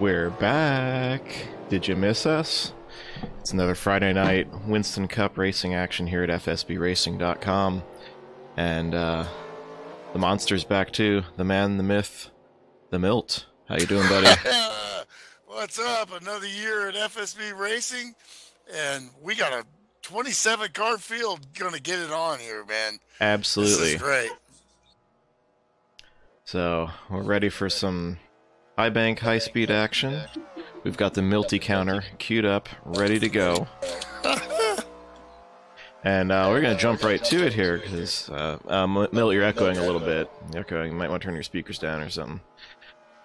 We're back. Did you miss us? It's another Friday night Winston Cup Racing action here at fsbracing.com. And the monster's back too. The man, the myth, the Milt. How you doing, buddy? What's up? Another year at FSB Racing, and we got a 27-car field gonna get it on here, man. Absolutely. This is great. So, we're ready for some high bank, high speed action. We've got the Milty counter queued up, ready to go. And we're going to jump right to it here, because, Milt, you're echoing a little bit. You're echoing. You might want to turn your speakers down or something.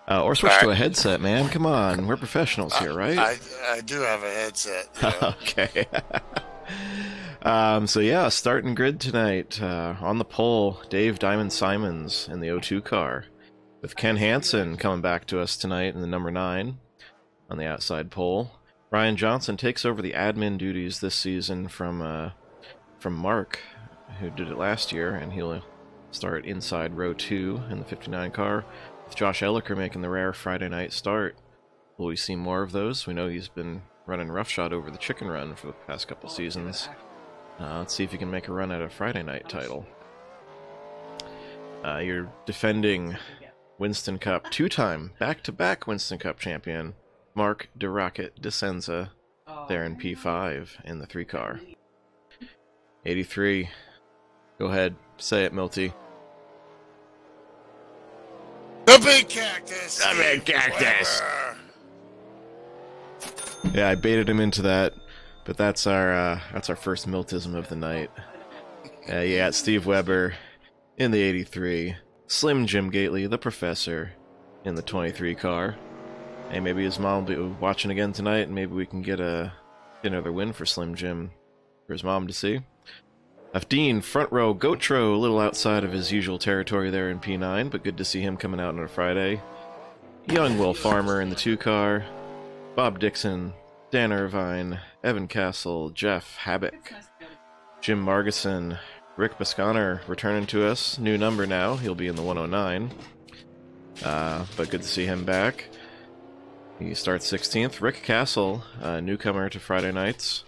Or switch to a headset, man. Come on. We're professionals here, right? I do have a headset. Yeah. Okay. So yeah, starting grid tonight. On the pole, Dave Diamond Simons in the O2 car, with Ken Hansen coming back to us tonight in the number 9 on the outside pole. Ryan Johnson takes over the admin duties this season from Mark, who did it last year, and he'll start inside row 2 in the 59 car, with Josh Elliker making the rare Friday night start. Will we see more of those? We know he's been running roughshod over the chicken run for the past couple seasons. Let's see if he can make a run at a Friday night title. You're defending Winston Cup, two-time, back-to-back Winston Cup champion, Mark DeRocket DeSenza, there in P5 in the 3-car. 83. Go ahead, say it, Milty. The big cactus. The big cactus. Yeah, I baited him into that, but that's our first Miltism of the night. You got Steve Weber in the 83, Slim Jim Gately, the professor, in the 23 car. Hey, maybe his mom will be watching again tonight, and maybe we can get another win for Slim Jim for his mom to see. Afdeen, front row, Gotro, a little outside of his usual territory there in P9, but good to see him coming out on a Friday. Young Will Farmer in the 2 car, Bob Dixon, Dan Irvine, Evan Castle, Jeff Habbick, Jim Margison, Rick Bisconer returning to us. New number now. He'll be in the 109. But good to see him back. He starts 16th. Rick Castle, newcomer to Friday nights.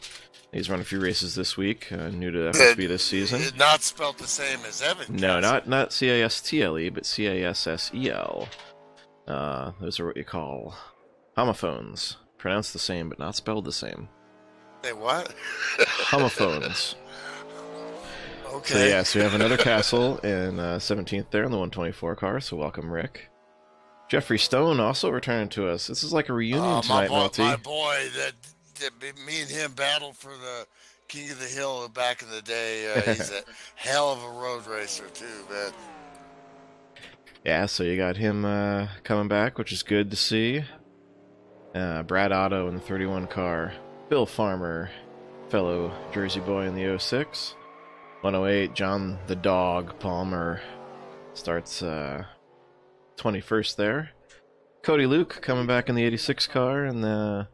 He's run a few races this week. New to FSB this season. Not spelled the same as Evan. No, not C-A-S-T-L-E, but C-A-S-S-E-L. Those are what you call homophones. Pronounced the same, but not spelled the same. Say what? Homophones. Okay. So yeah, so we have another Castle in 17th there in the 124 car, so welcome, Rick. Jeffrey Stone also returning to us. This is like a reunion tonight, Milty. My boy, that me and him battled for the King of the Hill back in the day. He's a hell of a road racer, too, man. Yeah, so you got him coming back, which is good to see. Brad Otto in the 31 car. Bill Farmer, fellow Jersey boy in the 06. 108, John the Dog Palmer starts 21st there. Cody Luke coming back in the 86 car, and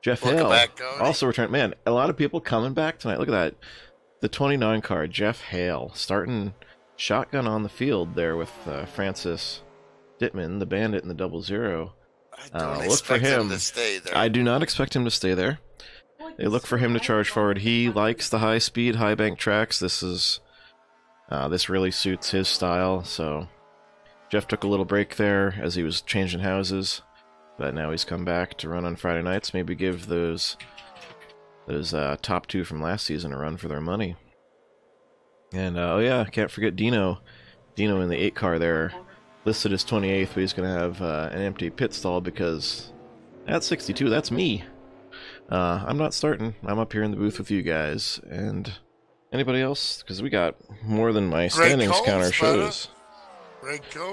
Jeff Hale also returned. Man, a lot of people coming back tonight. Look at that. The 29 car, Jeff Hale, starting shotgun on the field there with Francis Dittman, the Bandit, in the 00. I don't look for him to stay there. I do not expect him to stay there. They look for him to charge forward. He likes the high speed, high bank tracks. This really suits his style. So Jeff took a little break there as he was changing houses, but now he's come back to run on Friday nights. Maybe give those top 2 from last season a run for their money. And oh yeah, can't forget Dino in the 8 car there. Listed as 28th, but he's going to have an empty pit stall because at 62, that's me. I'm not starting. I'm up here in the booth with you guys. And anybody else? Because we got more than my standings counter shows.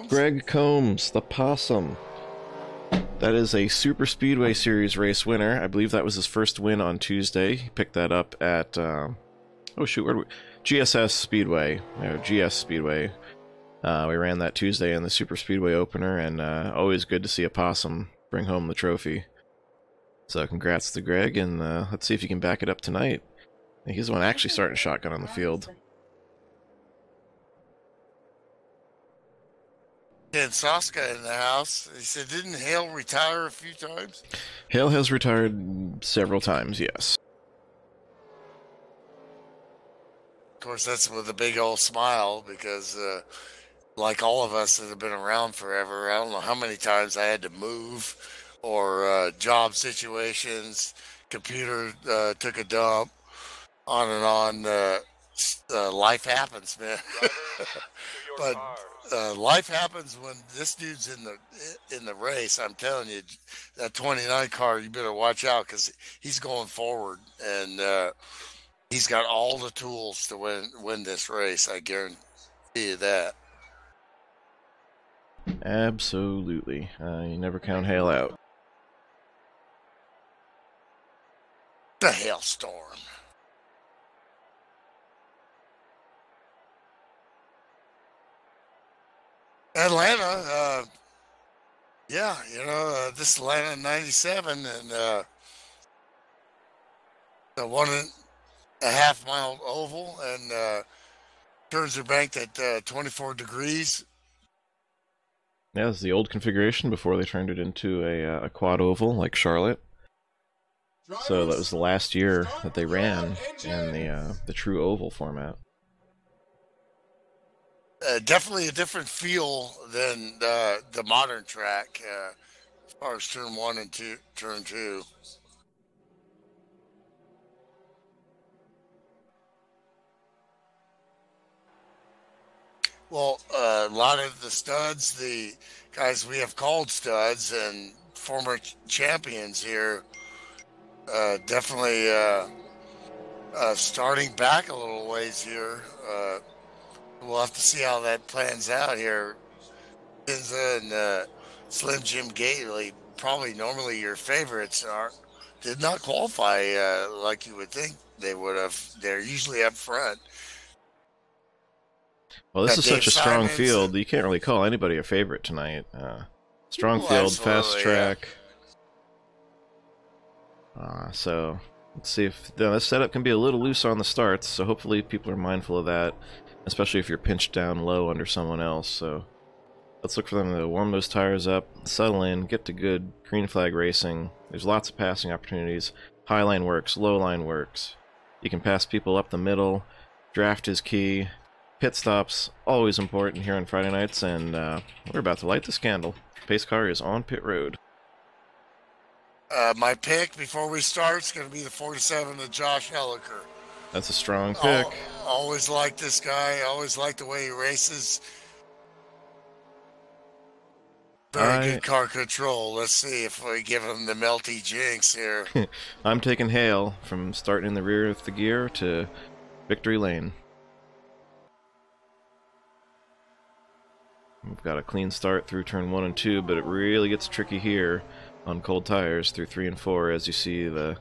Greg Combs, the possum. That is a Super Speedway Series race winner. I believe that was his first win on Tuesday. He picked that up at, GSS Speedway. No, GS Speedway. We ran that Tuesday in the Super Speedway opener, and always good to see a possum bring home the trophy. So congrats to Greg, and let's see if he can back it up tonight. He's the one actually starting shotgun on the field. Ken Soska in the house. He said, didn't Hale retire a few times? Hale has retired several times, yes. Of course, that's with a big old smile because, like all of us that have been around forever, I don't know how many times I had to move or job situations, computer took a dump, on and on. Life happens, man. But life happens when this dude's in the race. I'm telling you, that 29 car, you better watch out because he's going forward, and he's got all the tools to win this race. I guarantee you that. Absolutely. You never count Hale out. The hailstorm. Atlanta, yeah, this Atlanta 97 and the 1.5 mile oval and turns are banked at 24 degrees. Yeah, this is the old configuration before they turned it into a quad oval like Charlotte. So that was the last year that they ran in the true oval format. Definitely a different feel than the modern track as far as turn 1 and turn 2. Well, a lot of the studs, the guys we have called studs and former champions here, definitely starting back a little ways here. We'll have to see how that plans out here. Pinza and Slim Jim Gately, probably normally your favorites, did not qualify like you would think they would have. They're usually up front. Well, this is such a strong Simons field, you can't really call anybody a favorite tonight. Strong field, fast track. So, let's see if this setup can be a little loose on the starts, so hopefully people are mindful of that, especially if you're pinched down low under someone else. So, let's look for them to warm those tires up, settle in, get to good green flag racing. There's lots of passing opportunities. High line works, low line works. You can pass people up the middle. Draft is key. Pit stops, always important here on Friday nights, and we're about to light the candle. Pace car is on pit road. My pick before we start is going to be the 47 of Josh Elliker. That's a strong pick. Always liked this guy. Always liked the way he races. Very good car control. Let's see if we give him the melty jinx here. I'm taking Hale from starting in the rear of the gear to victory lane. We've got a clean start through turn 1 and 2, but it really gets tricky here on cold tires through 3 and 4 as you see the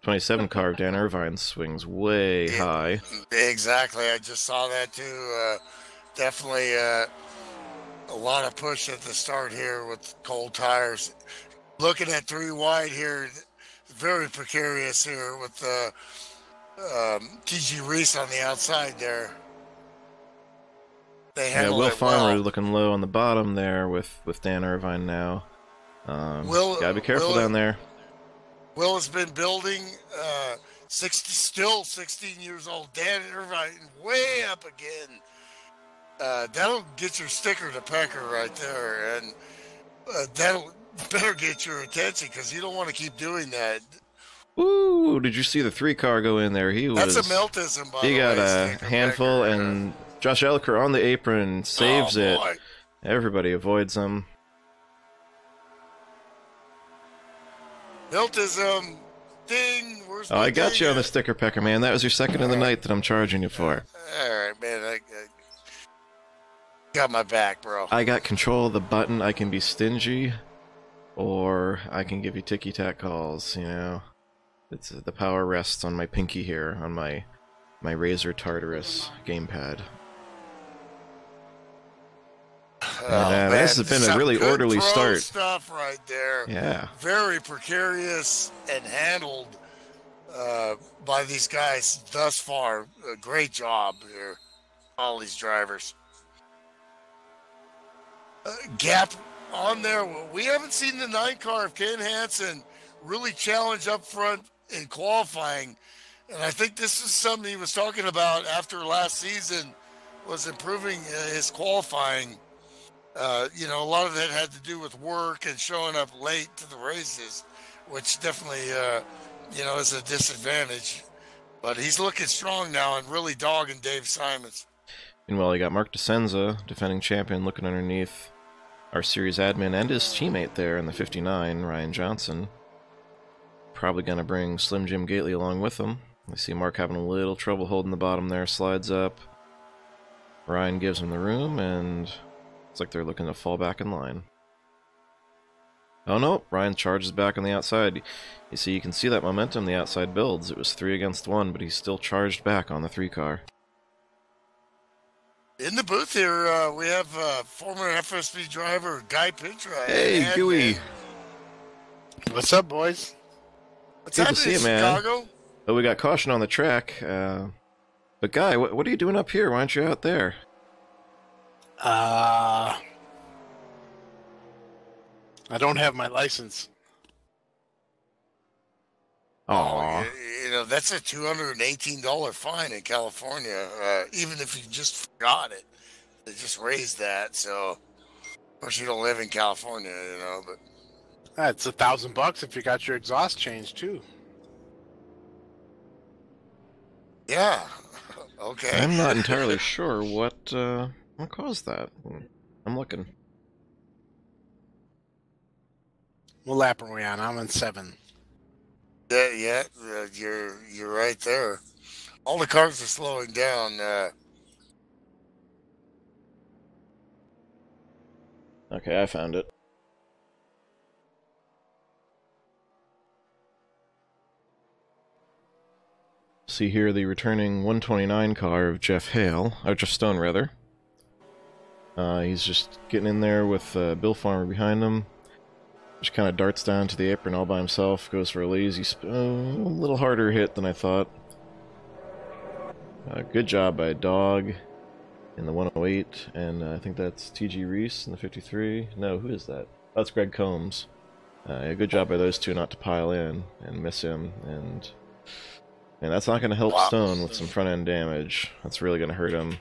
27 car of Dan Irvine swings way high. Exactly. I just saw that too. Definitely a lot of push at the start here with cold tires. Looking at 3 wide here, very precarious here with TG Reese on the outside there. Will Farmer looking low on the bottom there with Dan Irvine now. Gotta be careful down there. Will has been building, still 16 years old. Dan Irvine way up again. That'll get your sticker to pecker right there, and that'll better get your attention because you don't want to keep doing that. Ooh, did you see the 3 car go in there? That's a Miltism, by the way. He got a handful, and Josh Elliker on the apron saves it. Everybody avoids him. Miltism, ding. Where's I got you on the sticker pecker, man. That was your second of the night that I'm charging you for. All right, man. I got my back, bro. I got control of the button. I can be stingy, or I can give you ticky-tack calls, you know. It's the power rests on my pinky here, on my Razer Tartarus gamepad. This has been a really orderly start. Stuff right there. Yeah. Very precarious and handled by these guys thus far. A great job here, all these drivers. gap on there. We haven't seen the 9 car of Ken Hansen really challenge up front in qualifying. And I think this is something he was talking about after last season, was improving his qualifying. A lot of that had to do with work and showing up late to the races, which definitely, is a disadvantage. But he's looking strong now and really dogging Dave Simons. Meanwhile, you got Mark DeCenza, defending champion, looking underneath our series admin and his teammate there in the 59, Ryan Johnson. Probably going to bring Slim Jim Gately along with him. I see Mark having a little trouble holding the bottom there, slides up. Ryan gives him the room, and it's like they're looking to fall back in line. Oh no, Ryan charges back on the outside. You see, you can see that momentum the outside builds. It was 3 against 1, but he still charged back on the 3 car. In the booth here, we have former FSB driver Guy Pintra. Hey, Gooey. What's up, boys? What's Good to happening see in you, man. Chicago? Oh, we got caution on the track. But Guy, what are you doing up here? Why aren't you out there? I don't have my license. Aww. That's a $218 fine in California, even if you just forgot it. They just raised that, so of course you don't live in California, but That's $1,000 if you got your exhaust changed too. yeah. Okay. I'm not entirely sure what caused that. I'm looking. What lap are we on? I'm on 7. Yeah, you're right there. All the cars are slowing down. Okay, I found it. See here the returning 129 car of Jeff Hale, or Jeff Stone rather. He's just getting in there with Bill Farmer behind him. Just kind of darts down to the apron all by himself, goes for a lazy a little harder hit than I thought. Good job by Dog in the 108, and I think that's T.G. Reese in the 53. No, who is that? That's Greg Combs. Good job by those two not to pile in and miss him, and that's not going to help Stone with some front-end damage. That's really going to hurt him.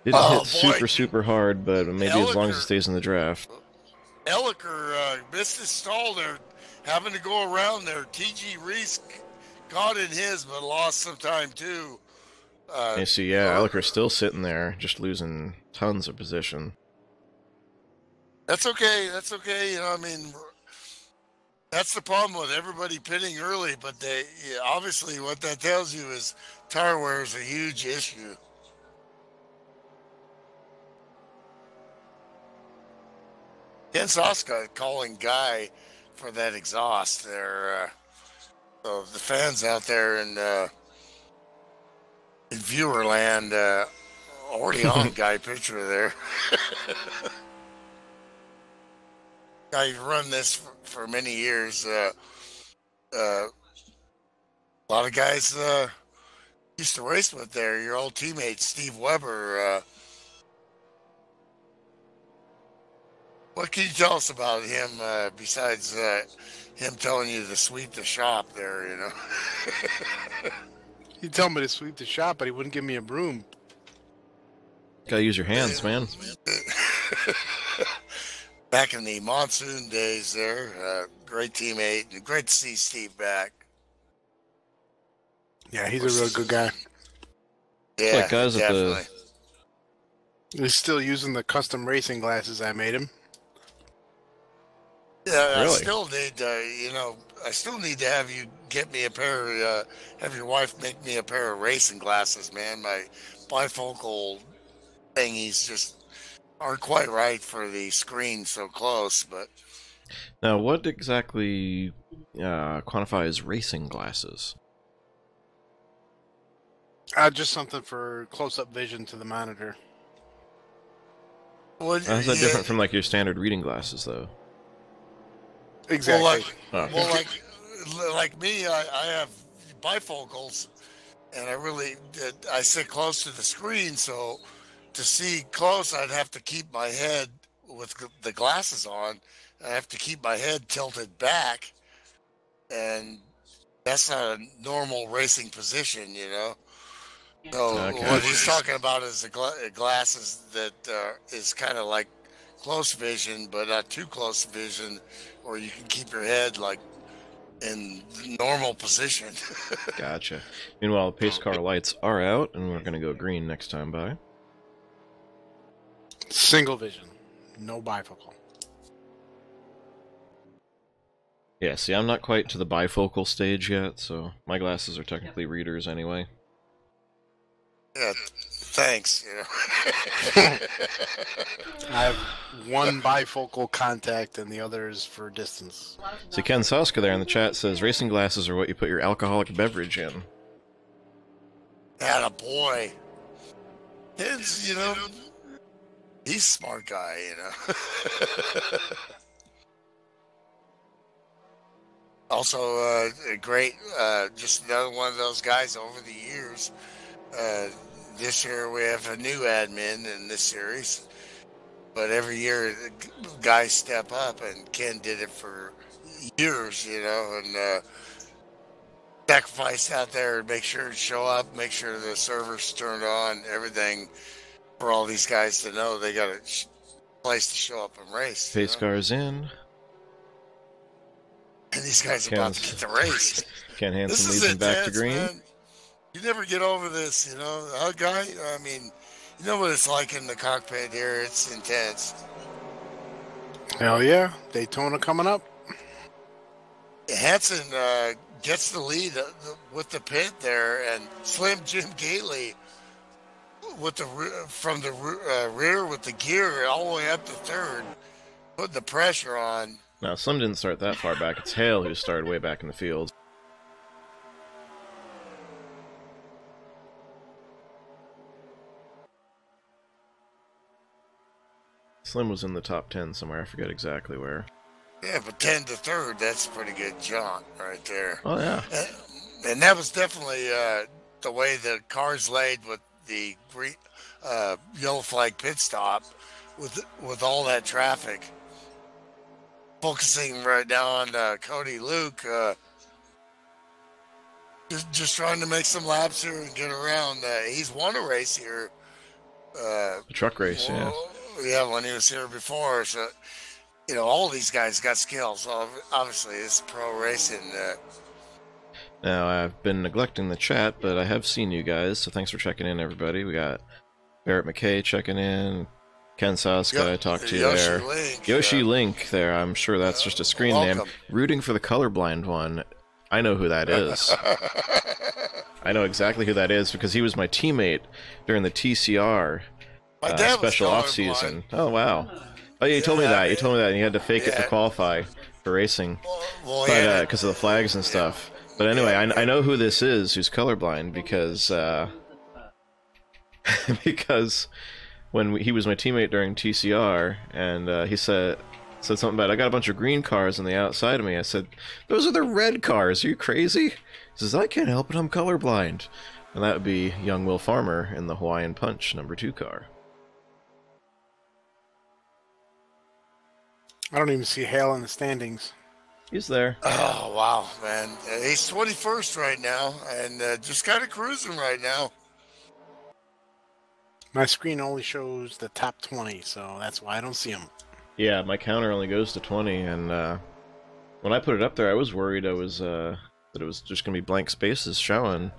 Didn't hit super hard, but maybe as long as he stays in the draft. Elliker missed his stall there, having to go around there. T.G. Reese got in his, but lost some time too. You see, yeah, Elliker's still sitting there, just losing tons of position. That's okay. That's okay. That's the problem with everybody pitting early, but obviously what that tells you is tire wear is a huge issue. Ken Soska calling Guy for that exhaust there. So the fans out there in viewer land already on Guy Pintra there. I've run this for many years. A lot of guys used to race with there. Your old teammate Steve Weber. What can you tell us about him besides him telling you to sweep the shop there? He told me to sweep the shop, but he wouldn't give me a broom. Gotta use your hands, man. Back in the monsoon days there, great teammate. Great to see Steve back. Yeah, he's a real good guy. Yeah, like guys definitely. He's still using the custom racing glasses I made him. Yeah, Really? I still need, I still need to have you get me a pair. Have your wife make me a pair of racing glasses, man. My bifocal thingies just aren't quite right for the screen so close. But Now, what exactly quantifies racing glasses? Just something for close-up vision to the monitor. well, How's that different from like your standard reading glasses, though? Exactly. Oh. Like me, I have bifocals, and I sit close to the screen, so to see close, I'd have to keep my head with the glasses on, I have to keep my head tilted back, and that's not a normal racing position, you know. So Okay. what he's talking about is the glasses that is kind of like close vision, but not too close vision, or you can keep your head like in normal position. Gotcha. Meanwhile, the pace car lights are out, and we're going to go green next time by. Single vision, no bifocal. Yeah, see, I'm not quite to the bifocal stage yet, so my glasses are technically readers anyway. Yeah, thanks. You know. I have one bifocal contact and the other is for distance. See, Ken Soska there in the chat says, racing glasses are what you put your alcoholic beverage in. Atta boy. It's, you know, he's a smart guy, you know. Also, great, just another one of those guys over the years. This year we have a new admin in this series, but every year guys step up, and Ken did it for years, you know, and sacrifice out there and make sure to show up, make sure the server's turned on, everything for all these guys to know they got a place to show up and race. Pace cars in. And these guys are about to get the race. Ken Hansen This leads is him back to intense, green. man. You never get over this, you know. A guy, I mean, you know what it's like in the cockpit here. It's intense. Hell yeah, Daytona coming up. Hansen gets the lead with the pit there, and Slim Jim Gately with the from the rear with the gear all the way up to third, putting the pressure on. Now, Slim didn't start that far back. It's Hale who started way back in the field. Slim was in the top 10 somewhere. I forget exactly where. Yeah, but 10 to third, that's a pretty good jaunt right there. Oh, yeah. And that was definitely the way the cars laid with the green, yellow flag pit stop with all that traffic. Focusing right now on Cody Luke, just trying to make some laps here and get around. He's won a race here. The truck race, yeah. Yeah, when he was here before. So, you know, all these guys got skills. Obviously, it's pro racing. Now, I've been neglecting the chat, but I have seen you guys, so thanks for checking in, everybody. We got Barrett McKay checking in, Ken Saska, I talked to you Yoshi there. Link, Yoshi Link there, I'm sure that's just a screen name. Rooting for the colorblind one. I know who that is. I know exactly who that is because he was my teammate during the TCR special off-season. Oh, wow. Oh, yeah, you told me that. You told me that, and you had to fake it to qualify for racing. But because of the flags and stuff. But anyway, I know who this is who's colorblind because because when he was my teammate during TCR, and he said something about, I got a bunch of green cars on the outside of me. I said, those are the red cars. Are you crazy? He says, I can't help it. I'm colorblind. And that would be young Will Farmer in the Hawaiian Punch #2 car. I don't even see Hale in the standings. He's there. Oh, wow, man. He's 21st right now, and just kind of cruising right now. My screen only shows the top 20, so that's why I don't see him. Yeah, my counter only goes to 20, and when I put it up there, I was worried that it was just going to be blank spaces showing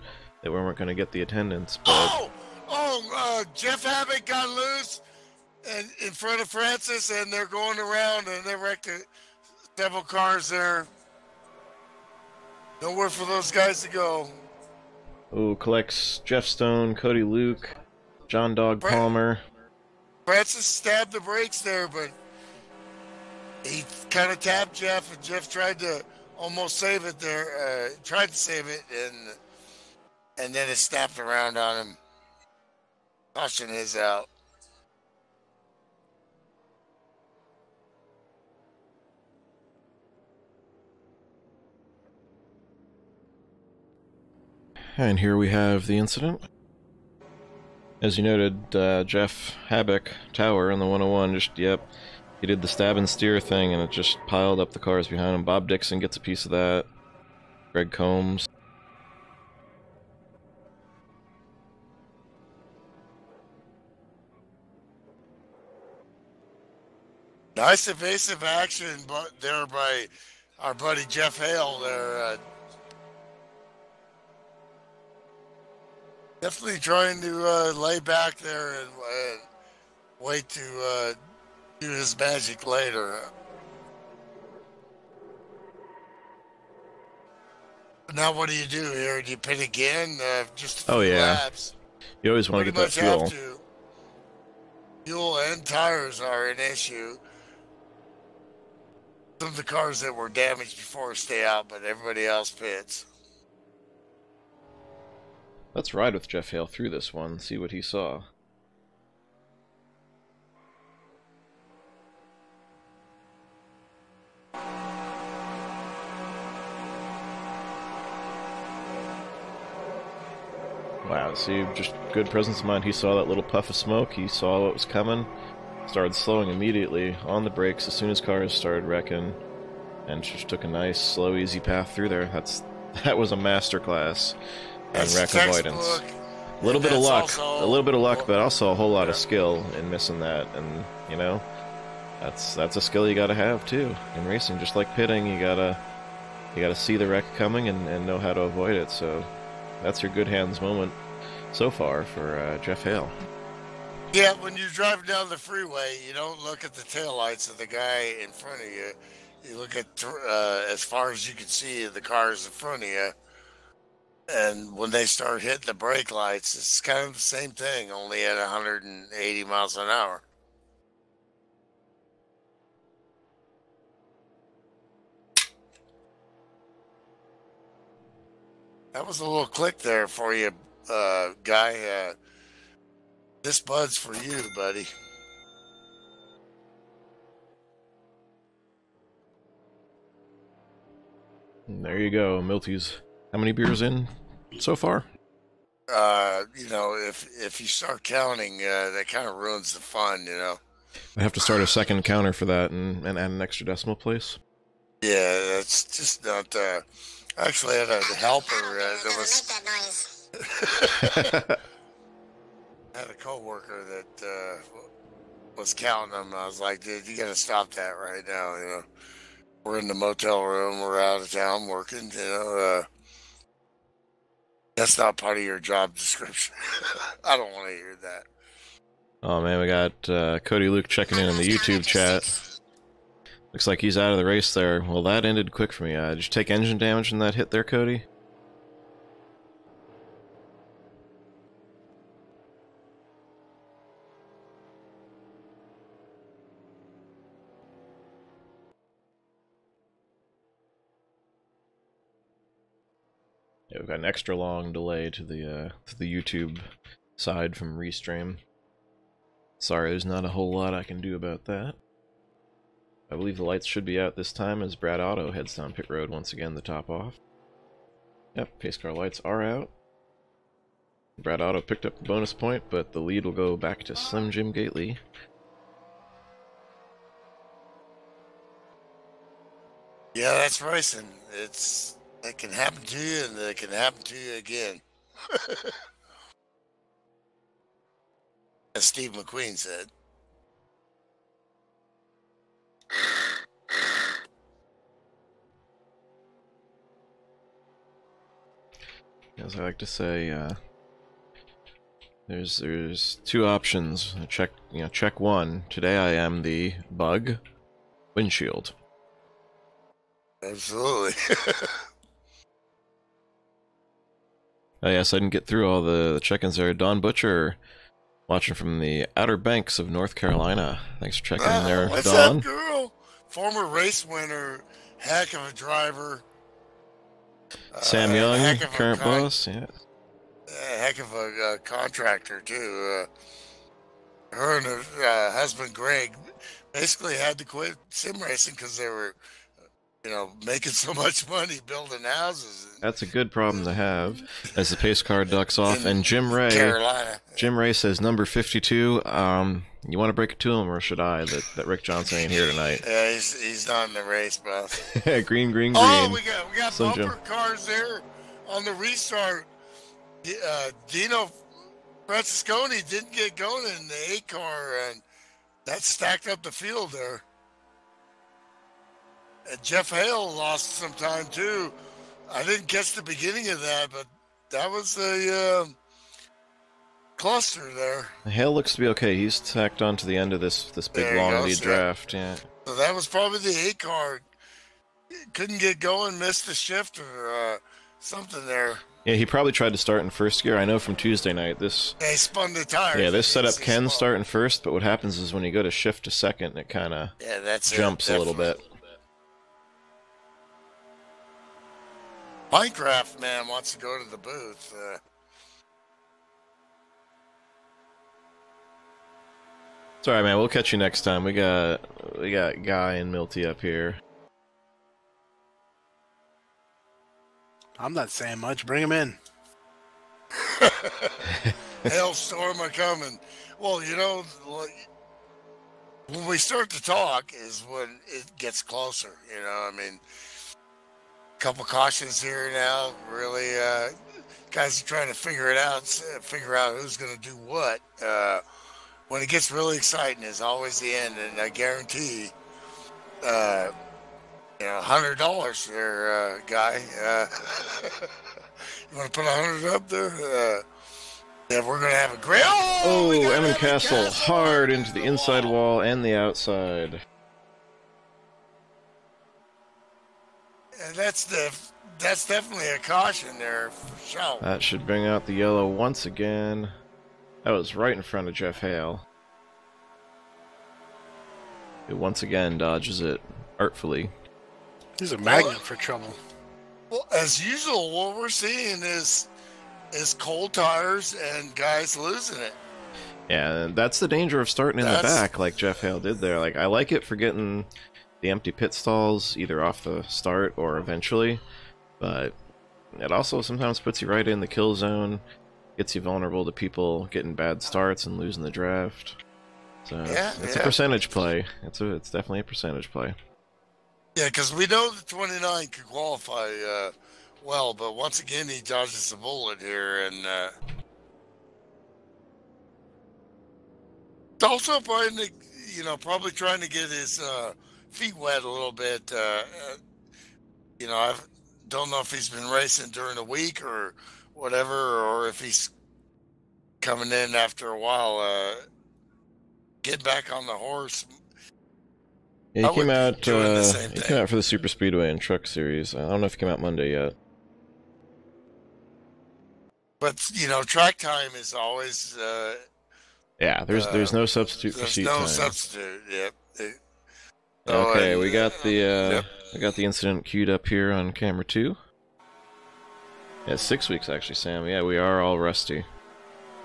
that we weren't going to get the attendance. But... Jeff Abbott got loose and in front of Francis, and they're going around, and they wrecked several cars there. Nowhere for those guys to go. Oh, collects Jeff Stone, Cody Luke, John Dog Palmer. Francis stabbed the brakes there, but he kind of tapped Jeff, and Jeff tried to almost save it there. Tried to save it, and then it snapped around on him. Caution is out. And here we have the incident. As you noted, Jeff Habek Tower in the 101 just, He did the stab and steer thing, and it just piled up the cars behind him. Bob Dixon gets a piece of that. Greg Combs. Nice evasive action there by our buddy Jeff Hale there. Definitely trying to lay back there and wait to do his magic later. Now what do you do here? Do you pit again? Just a few laps? You always want to get that fuel. Have to. Fuel and tires are an issue. Some of the cars that were damaged before stay out, but everybody else pits. Let's ride with Jeff Hale through this one, see what he saw. Wow, see, just good presence of mind. He saw that little puff of smoke, he saw what was coming, started slowing immediately on the brakes as soon as cars started wrecking, and just took a nice, slow, easy path through there. That was a masterclass in wreck avoidance. A little bit of luck, but also a whole lot of skill in missing that. And you know, that's a skill you got to have too in racing. Just like pitting, you gotta see the wreck coming and know how to avoid it. So that's your good hands moment so far for Jeff Hale. Yeah, when you're driving down the freeway, you don't look at the taillights of the guy in front of you. You look at as far as you can see the cars in front of you. And when they start hitting the brake lights, it's kind of the same thing, only at 180 miles an hour. That was a little click there for you, Guy. This bud's for you, buddy. And there you go, Milty's. How many beers in so far? You know, if you start counting, that kind of ruins the fun, you know. I have to start a second counter for that and add an extra decimal place. Yeah, that's just not. I actually had a helper that was. I had a coworker that was counting them. I was like, dude, you got to stop that right now. You know, we're in the motel room. We're out of town working. You know, that's not part of your job description. I don't want to hear that. Oh man, we got Cody Luke checking in the YouTube chat. Looks like he's out of the race there. Well, that ended quick for me. Did you take engine damage in that hit there, Cody? Yeah, we've got an extra long delay to the YouTube side from Restream. Sorry, there's not a whole lot I can do about that. I believe the lights should be out this time as Brad Otto heads down pit road once again to top off. Yep, pace car lights are out. Brad Otto picked up the bonus point, but the lead will go back to Slim Jim Gately. Yeah, that's racing. It can happen to you, and it can happen to you again. As Steve McQueen said. As I like to say, there's two options. Check one. Today I am the bug windshield. Absolutely. Oh yes, I didn't get through all the check-ins there. Don Butcher, watching from the Outer Banks of North Carolina. Thanks for checking in there, what's Don. Up, girl? Former race winner, heck of a driver. Sam Young, current boss. Yeah. Heck of a contractor too. Her and her husband Greg basically had to quit sim racing because they were, making so much money building houses. That's a good problem to have as the pace car ducks off. And Jim Ray, Carolina. Jim Ray says number 52. You want to break it to him, or should I? That Rick Johnson ain't here tonight. Yeah, he's not in the race, boss. green, green, green. Oh, we got Slim bumper Jim. cars there on the restart. Dino Francisconi didn't get going in the 8 car, and that stacked up the field there. And Jeff Hale lost some time too. I didn't catch the beginning of that, but that was a cluster there. Hale looks to be okay. He's tacked on to the end of this big long lead draft. Yeah. So that was probably the 8 car. Couldn't get going, missed the shift or something there. Yeah, he probably tried to start in first gear. I know from Tuesday night this. They spun the tires. Yeah, this setup can start in first, but what happens is when you go to shift to second, it kind of jumps a little bit. Minecraft man wants to go to the booth. It's alright, man. We'll catch you next time. We got Guy and Milty up here. I'm not saying much. Bring him in. Hailstorm are coming. Well, you know, when we start to talk is when it gets closer. You know, I mean, a couple cautions here now. Really, guys are trying to figure out who's going to do what. When it gets really exciting is always the end, and I guarantee, $100 there, Guy. You want to put 100 up there? Yeah, we're going to have a great... Oh, Emmon Castle hard into the inside wall and the outside. And that's definitely a caution there for sure. That should bring out the yellow once again. That was right in front of Jeff Hale. It once again dodges it artfully. He's a magnet for trouble. Well, as usual, what we're seeing is cold tires and guys losing it. Yeah, and that's the danger of starting in the back like Jeff Hale did there. Like, I like it for getting the empty pit stalls either off the start or eventually, but it also sometimes puts you right in the kill zone, gets you vulnerable to people getting bad starts and losing the draft. So it's a percentage play. It's definitely a percentage play. Yeah, because we know the 29 could qualify well, but once again he dodges the bullet here, and also probably trying to get his feet wet a little bit. I don't know if he's been racing during the week or whatever, or if he's coming in after a while, get back on the horse. Yeah, he came out for the Super Speedway and Truck Series. I don't know if he came out Monday yet. But track time is always there's no substitute for seat time. There's no substitute. Yep. Okay, we got the incident queued up here on camera 2. Yeah, 6 weeks actually, Sam. Yeah, we are all rusty.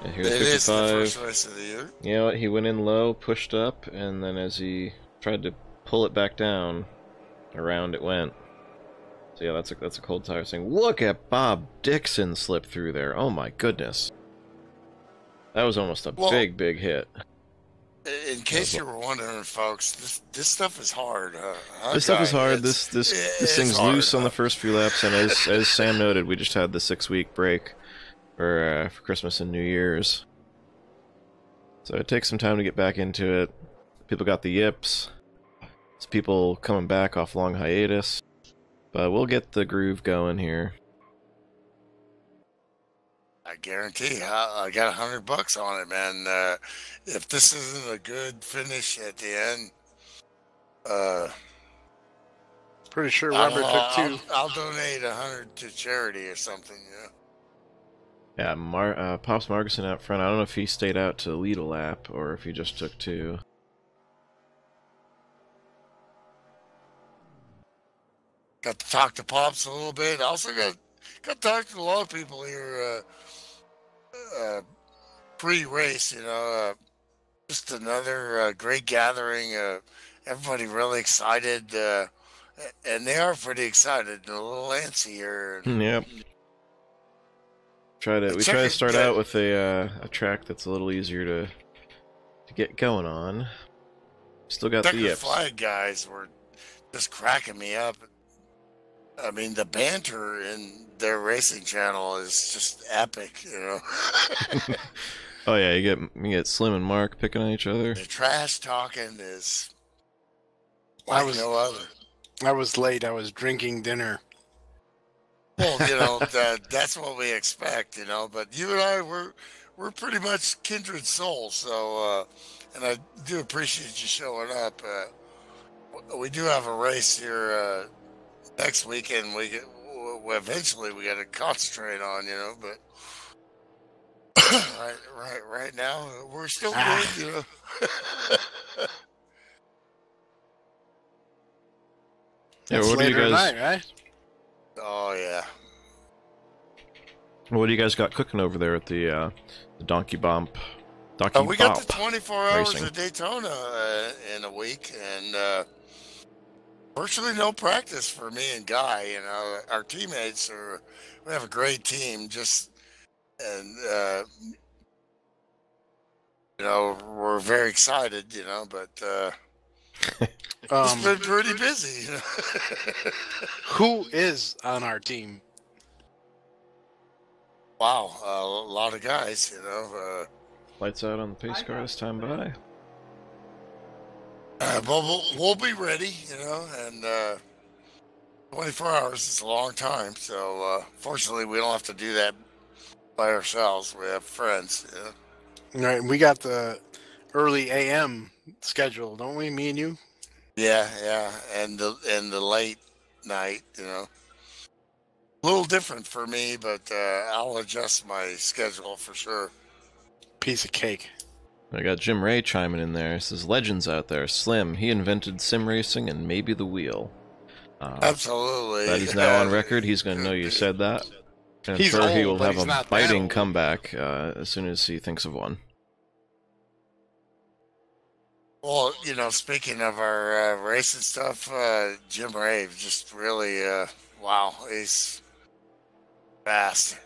Yeah, here's 55. Is the first race of the year. You know what? He went in low, pushed up, and then as he tried to pull it back down, around it went. So yeah, that's a cold tire thing. Look at Bob Dixon slip through there. Oh my goodness. That was almost a big hit. In case you were wondering, folks, this stuff is hard. This stuff is hard. This thing's hard, loose on the first few laps, and as Sam noted, we just had the 6-week break for Christmas and New Year's. So it takes some time to get back into it. People got the yips. It's people coming back off long hiatus. But we'll get the groove going here. I guarantee I got $100 on it, man. If this isn't a good finish at the end, pretty sure Robert took 2. I'll donate 100 to charity or something. Yeah, Pops Marguson out front. I don't know if he stayed out to lead a lap or if he just took 2. Got to talk to Pops a little bit. Also got to talk to a lot of people here pre-race. Just another great gathering. Everybody really excited, and they are pretty excited. A little antsy here. Yep. We try to start out with a track that's a little easier to get going on. Still got the yips. Flag guys were just cracking me up. I mean, the banter in their racing channel is just epic, you know. Oh yeah, you get Slim and Mark picking on each other. The trash talking is like no other. I was late. I was drinking dinner. Well, you know, that's what we expect, you know. But you and I, we're pretty much kindred souls. So, and I do appreciate you showing up. We do have a race here next weekend. Eventually we got to concentrate on, you know. But right now we're still good, you know. Yeah, what do you guys? Night, right? Oh yeah. What do you guys got cooking over there at the Donkey Bump? We got the 24 hours racing of Daytona in a week, and virtually no practice for me and Guy. You know, our teammates we have a great team. You know, we're very excited. You know, but it's been pretty busy. You know? Who is on our team? Wow, a lot of guys. You know. Lights out on the pace car this time by. We'll be ready, you know, and 24 hours is a long time. So, fortunately, we don't have to do that by ourselves. We have friends. You know? Right, we got the early AM schedule, don't we? Me and you. Yeah, and the late night, you know. A little different for me, but I'll adjust my schedule for sure. Piece of cake. I got Jim Ray chiming in there. It says, legends out there. Slim, he invented sim racing and maybe the wheel. Absolutely. That is now on record. He's going to know you said that. And I'm sure he will have a biting comeback as soon as he thinks of one. Well, you know, speaking of our racing stuff, Jim Ray just really, wow, he's fast.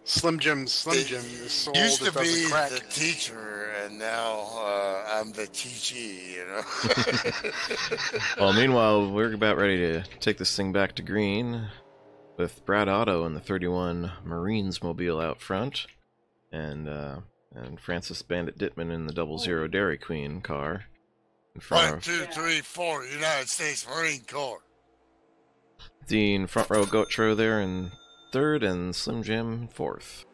Slim Jim is sold. Used to be the teacher, and now I'm the teachee, you know. Well, meanwhile, we're about ready to take this thing back to green with Brad Otto and the 31 Marines mobile out front, and Francis Bandit Dittman in the 00 Dairy Queen car. In front 1, 2, 3, 4, United States Marine Corps. Dean front row Gotro there in third, and Slim Jim fourth.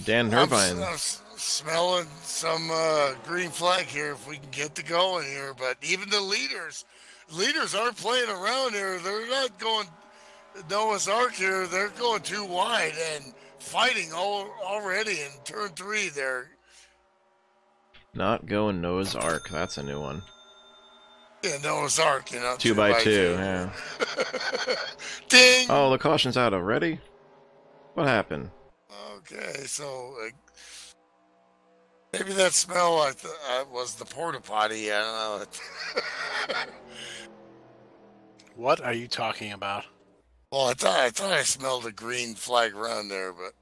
Dan Irvine. I'm smelling some green flag here if we can get to going here, but even the leaders aren't playing around here. They're not going Noah's Ark here. They're going too wide and fighting already in turn 3 there. Not going Noah's Ark. That's a new one. Yeah, Noah's Ark, you know. 2x2, yeah. Ding! Oh, the caution's out already? What happened? Okay, so maybe that smell was the porta potty. I don't know. What are you talking about? Well, I thought I smelled a green flag run there, but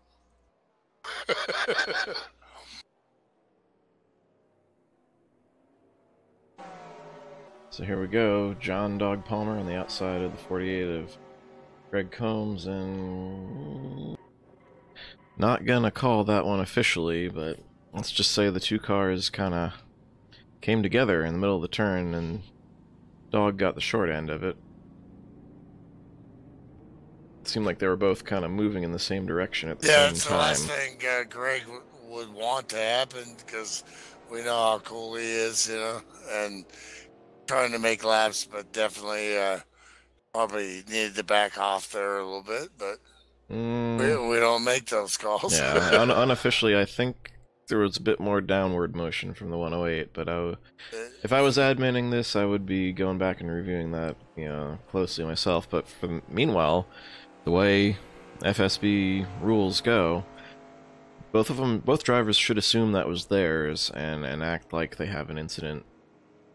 So here we go. John Dog Palmer on the outside of the 48 of Greg Combs, and not gonna call that one officially, but let's just say the two cars kind of came together in the middle of the turn, and Dog got the short end of it. It seemed like they were both kind of moving in the same direction at the same time. Yeah, it's the last thing Greg would want to happen, because we know how cool he is, you know, and trying to make laps, but definitely probably needed to back off there a little bit, but we don't make those calls. Yeah, unofficially, I think there was a bit more downward motion from the 108, but if I was adminning this, I would be going back and reviewing that, you know, closely myself. But meanwhile, the way FSB rules go, both drivers should assume that was theirs and act like they have an incident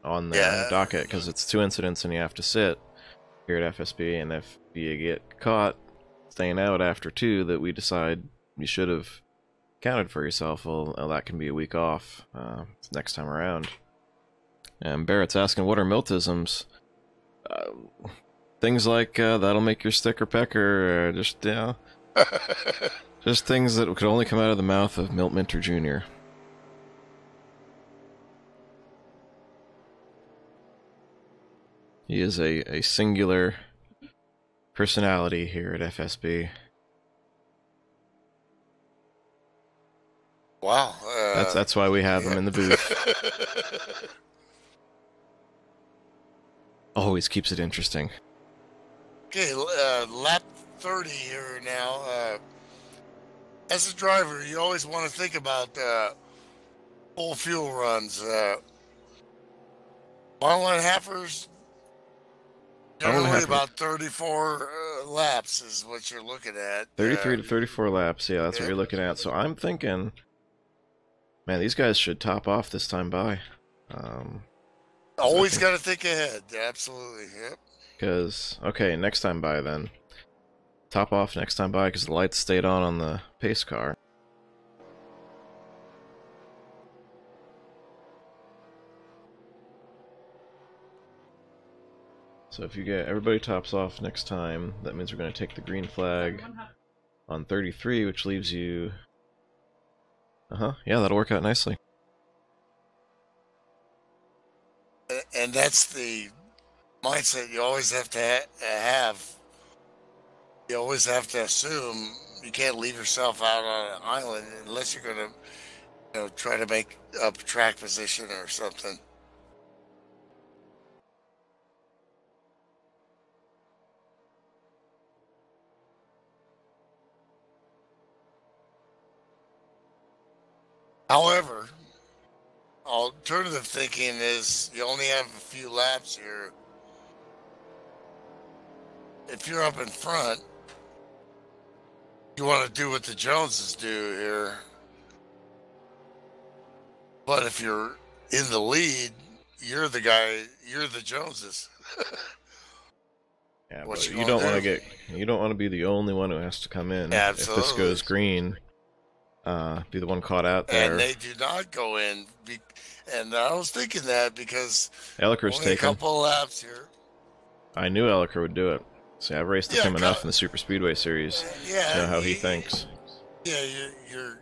on their docket, because it's 2 incidents and you have to sit here at FSB, and if you get caught staying out after 2 that we decide you should have counted for yourself, well, that can be a week off next time around. And Barrett's asking, what are Miltisms? Things like that'll make your sticker pecker, or just just things that could only come out of the mouth of Milt Minter Jr. He is a singular personality here at FSB. Wow. That's why we have him in the booth. Always keeps it interesting. Okay, lap 30 here now. As a driver, you always want to think about full fuel runs. Mile and a halfers, generally about 34 laps is what you're looking at. 33 to 34 laps, yeah, that's what you're looking at. So I'm thinking, man, these guys should top off this time by. Always got to think ahead, absolutely, yep. Because, okay, next time by then. Top off next time by, because the lights stayed on the pace car. So if you get everybody tops off next time, that means we're going to take the green flag on 33, which leaves you... yeah, that'll work out nicely. And that's the mindset you always have to have. You always have to assume you can't leave yourself out on an island unless you're going to, try to make up track position or something. However, alternative thinking is you only have a few laps here. If you're up in front, you want to do what the Joneses do here. But if you're in the lead, you're the guy, you're the Joneses. Yeah, but you don't want to be the only one who has to come in. Absolutely. If this goes green, be the one caught out there. And they do not go in. And I was thinking that because Elliker's only a taken. couple of laps here. I knew Elliker would do it. See, I've raced with him enough in the Super Speedway series to know how he thinks. Yeah, you're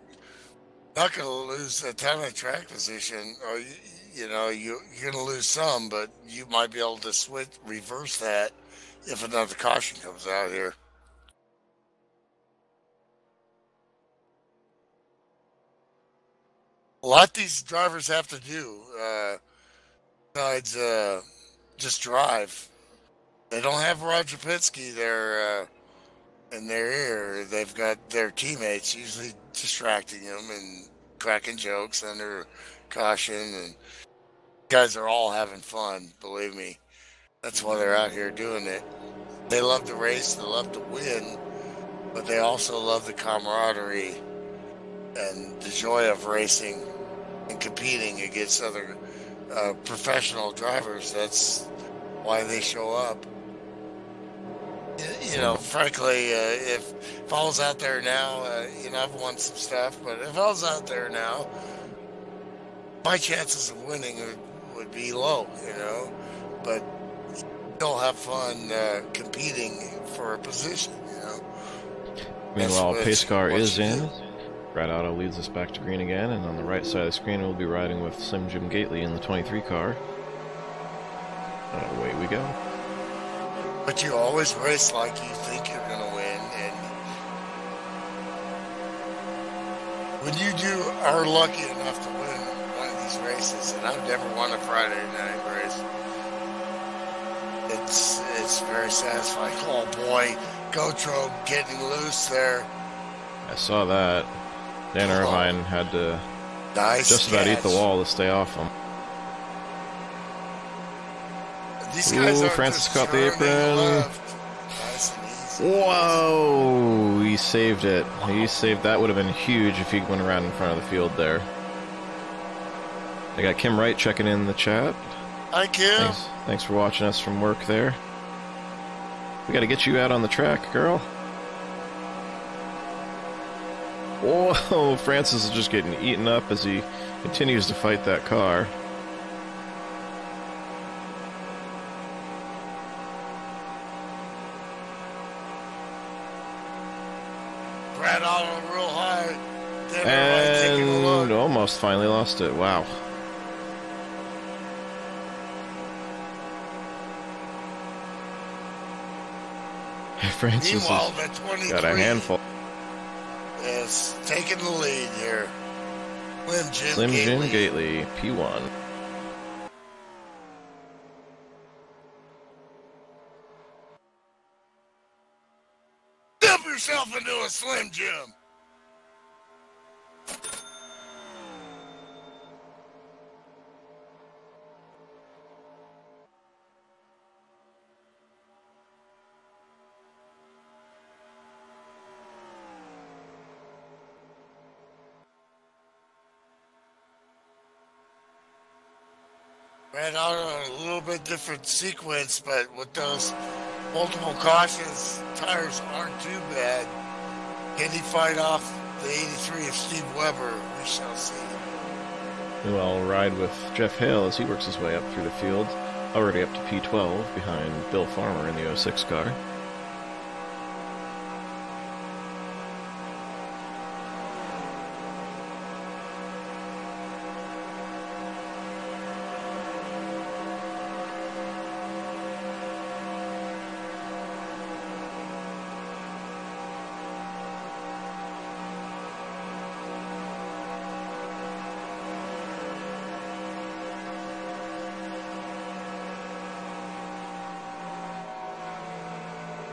not going to lose a ton of track position, or you're going to lose some, but you might be able to reverse that if another caution comes out here. A lot these drivers have to do besides just drive. They don't have Roger Penske there in their ear. They've got their teammates usually distracting them and cracking jokes under caution. And guys are all having fun, believe me. That's why they're out here doing it. They love to race, they love to win, but they also love the camaraderie and the joy of racing and competing against other professional drivers. That's why they show up. Frankly, if I was out there now, I've won some stuff, but if I was out there now, my chances of winning would be low, but still have fun competing for a position, Meanwhile, pace car is in. Red Auto leads us back to green again, and on the right side of the screen we'll be riding with Slim Jim Gately in the 23 car. And away we go. But you always race like you think you're going to win, and when you are lucky enough to win one of these races, and I've never won a Friday night race, it's very satisfying. Oh boy, Gotro getting loose there. I saw that. Dan Irvine had to just about eat the wall to stay off him. These guys Francis caught the apron. Nice and easy. Whoa! He he saved it. He saved. That would have been huge if he went around in front of the field there. I got Kim Wright checking in the chat. Hi, Kim. Thanks for watching us from work there. We got to get you out on the track, girl. Whoa, Francis is just getting eaten up as he continues to fight that car. Brad Otto real high. And almost finally lost it. Wow. Francis has got a handful. Is taking the lead here. Slim Jim Gately, P1. Dump yourself into a Slim Jim. Ran out on a little bit different sequence, but with those multiple cautions, tires aren't too bad. Can he fight off the 83 of Steve Weber? We shall see. Well, I'll ride with Jeff Hale as he works his way up through the field, already up to P12 behind Bill Farmer in the 06 car.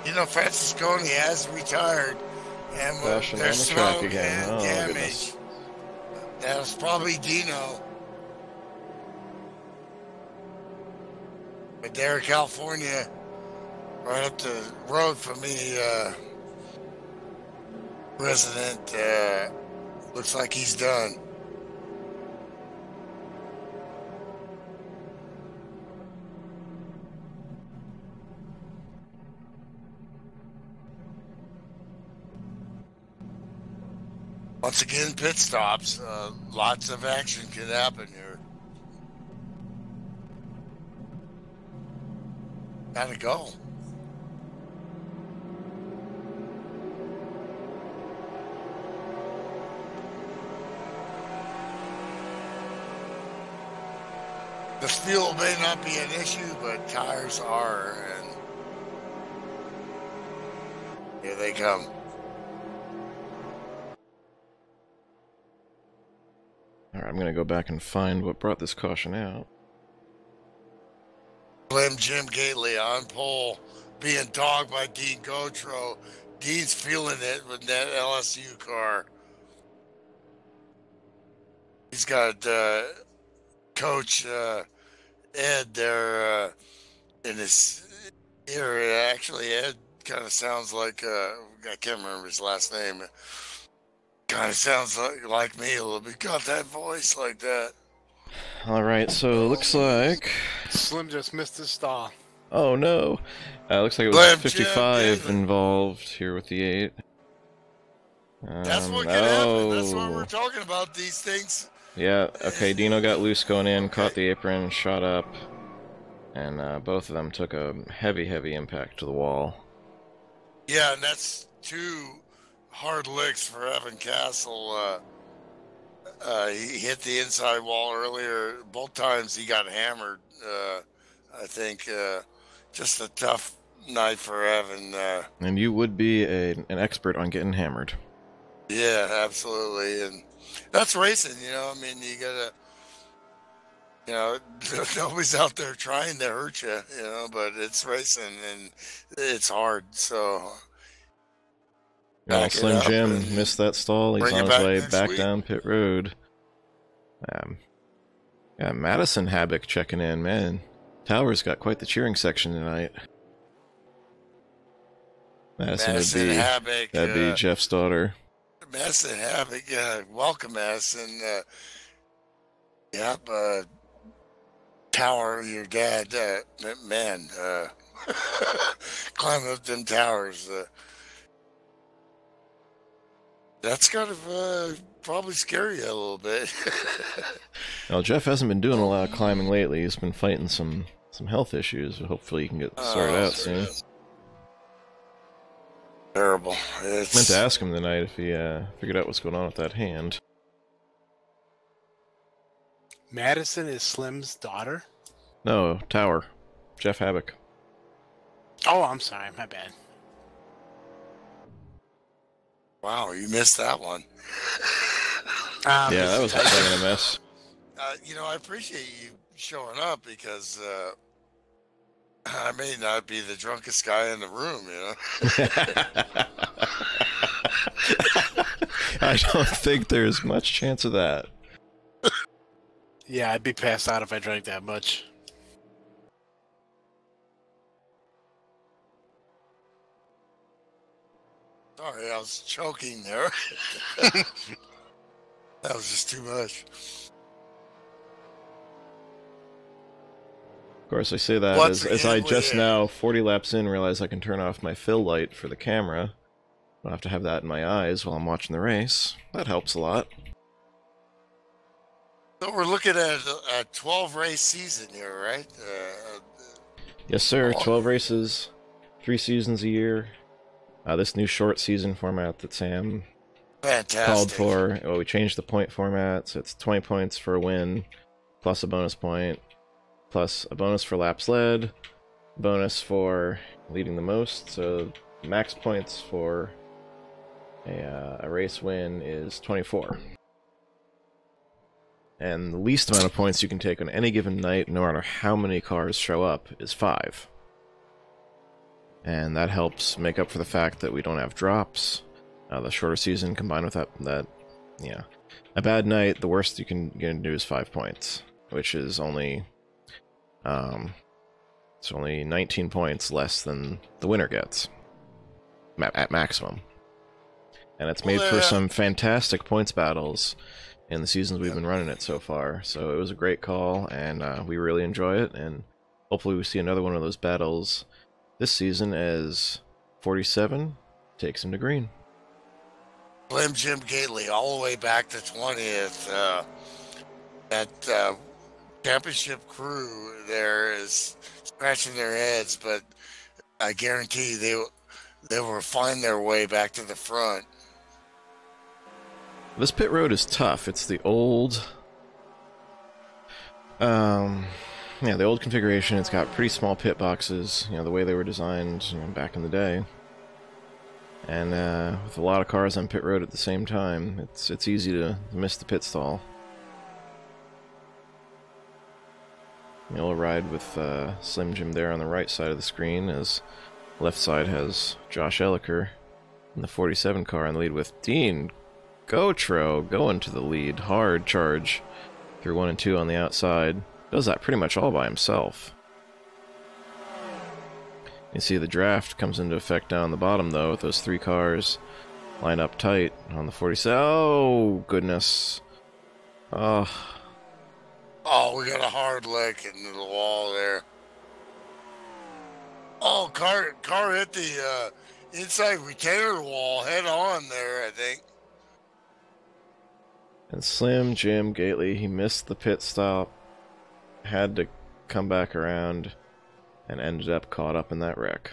You know, Francisconi has retired, and there's smoke and damage. Goodness. That was probably Dino. Madera, California, right up the road from me, resident, looks like he's done. Once again, pit stops. Lots of action can happen here. Gotta go. The fuel may not be an issue, but tires are, and here they come. Alright, I'm going to go back and find what brought this caution out. Slim Jim Gately on pole, being dogged by Dean Gotro. Dean's feeling it with that LSU car. He's got Coach Ed there in his ear. Actually, Ed kind of sounds like, I can't remember his last name. Kind of sounds like me a little bit. Got that voice like that. Alright, so it looks like... Slim just missed his stall. Oh no! Looks like it was 55 involved here with the 8. That's what can happen. That's what we're talking about, these things. Yeah, okay, Dino got loose going in, caught the apron, shot up, and both of them took a heavy, heavy impact to the wall. Yeah, and that's 2 hard licks for Evan Castle. He hit the inside wall earlier. Both times he got hammered. I think just a tough night for Evan. And you would be an expert on getting hammered. Yeah, absolutely. And that's racing, you know. I mean, you gotta, you know, nobody's out there trying to hurt you, you know, but it's racing and it's hard. So. Slim Jim missed that stall. He's on his way back down pit road. Yeah, Madison Habik checking in. Man, Towers got quite the cheering section tonight. Madison Madison would be Havoc. that'd be Jeff's daughter. Madison Havoc. Welcome, Madison. Yep. Tower, your dad. Man. Climbing up them towers. That's kind of probably scary a little bit. Well, Jeff hasn't been doing a lot of climbing lately. He's been fighting some health issues. Hopefully he can get sorted out soon. Terrible. Meant to ask him tonight if he figured out what's going on with that hand. Madison is Slim's daughter? No, Tower. Jeff Havoc. Oh, I'm sorry. My bad. Wow, you missed that one. Yeah, that was a thing in a mess. I appreciate you showing up because I may not be the drunkest guy in the room, I don't think there's much chance of that. Yeah, I'd be passed out if I drank that much. Sorry, I was choking there. That was just too much. Of course, I say that as I just now, 40 laps in, realize I can turn off my fill light for the camera. I don't have to have that in my eyes while I'm watching the race. That helps a lot. So we're looking at a 12-race season here, right? Yes, sir. 12 races, 3 seasons a year. This new short season format that Sam called for. Well, we changed the point format, so it's 20 points for a win, plus a bonus point, plus a bonus for laps led, bonus for leading the most. So max points for a race win is 24. And the least amount of points you can take on any given night, no matter how many cars show up, is 5. And that helps make up for the fact that we don't have drops. The shorter season combined with that, yeah. A bad night, the worst you can do is 5 points, which is only, it's only 19 points less than the winner gets, at maximum. And it's made for some fantastic points battles in the seasons we've been running it so far. So it was a great call, and we really enjoy it, and hopefully we see another one of those battles this season as 47 takes him to green. Slim Jim Gately all the way back to 20th. That championship crew there is scratching their heads, but I guarantee they will find their way back to the front. This pit road is tough. It's the old... yeah, the old configuration. It's got pretty small pit boxes, the way they were designed back in the day. And with a lot of cars on pit road at the same time, it's easy to miss the pit stall. We'll ride with Slim Jim there on the right side of the screen, as left side has Josh Elliker in the 47 car on the lead with Dean Gotro going to the lead. Hard charge through 1 and 2 on the outside. Does that pretty much all by himself. You see the draft comes into effect down the bottom, though, with those 3 cars line up tight on the 47. Oh, goodness. Oh, we got a hard lick into the wall there. Oh, car hit the inside retainer wall head on there, I think. And Slim Jim Gately, he missed the pit stop, had to come back around, and ended up caught up in that wreck.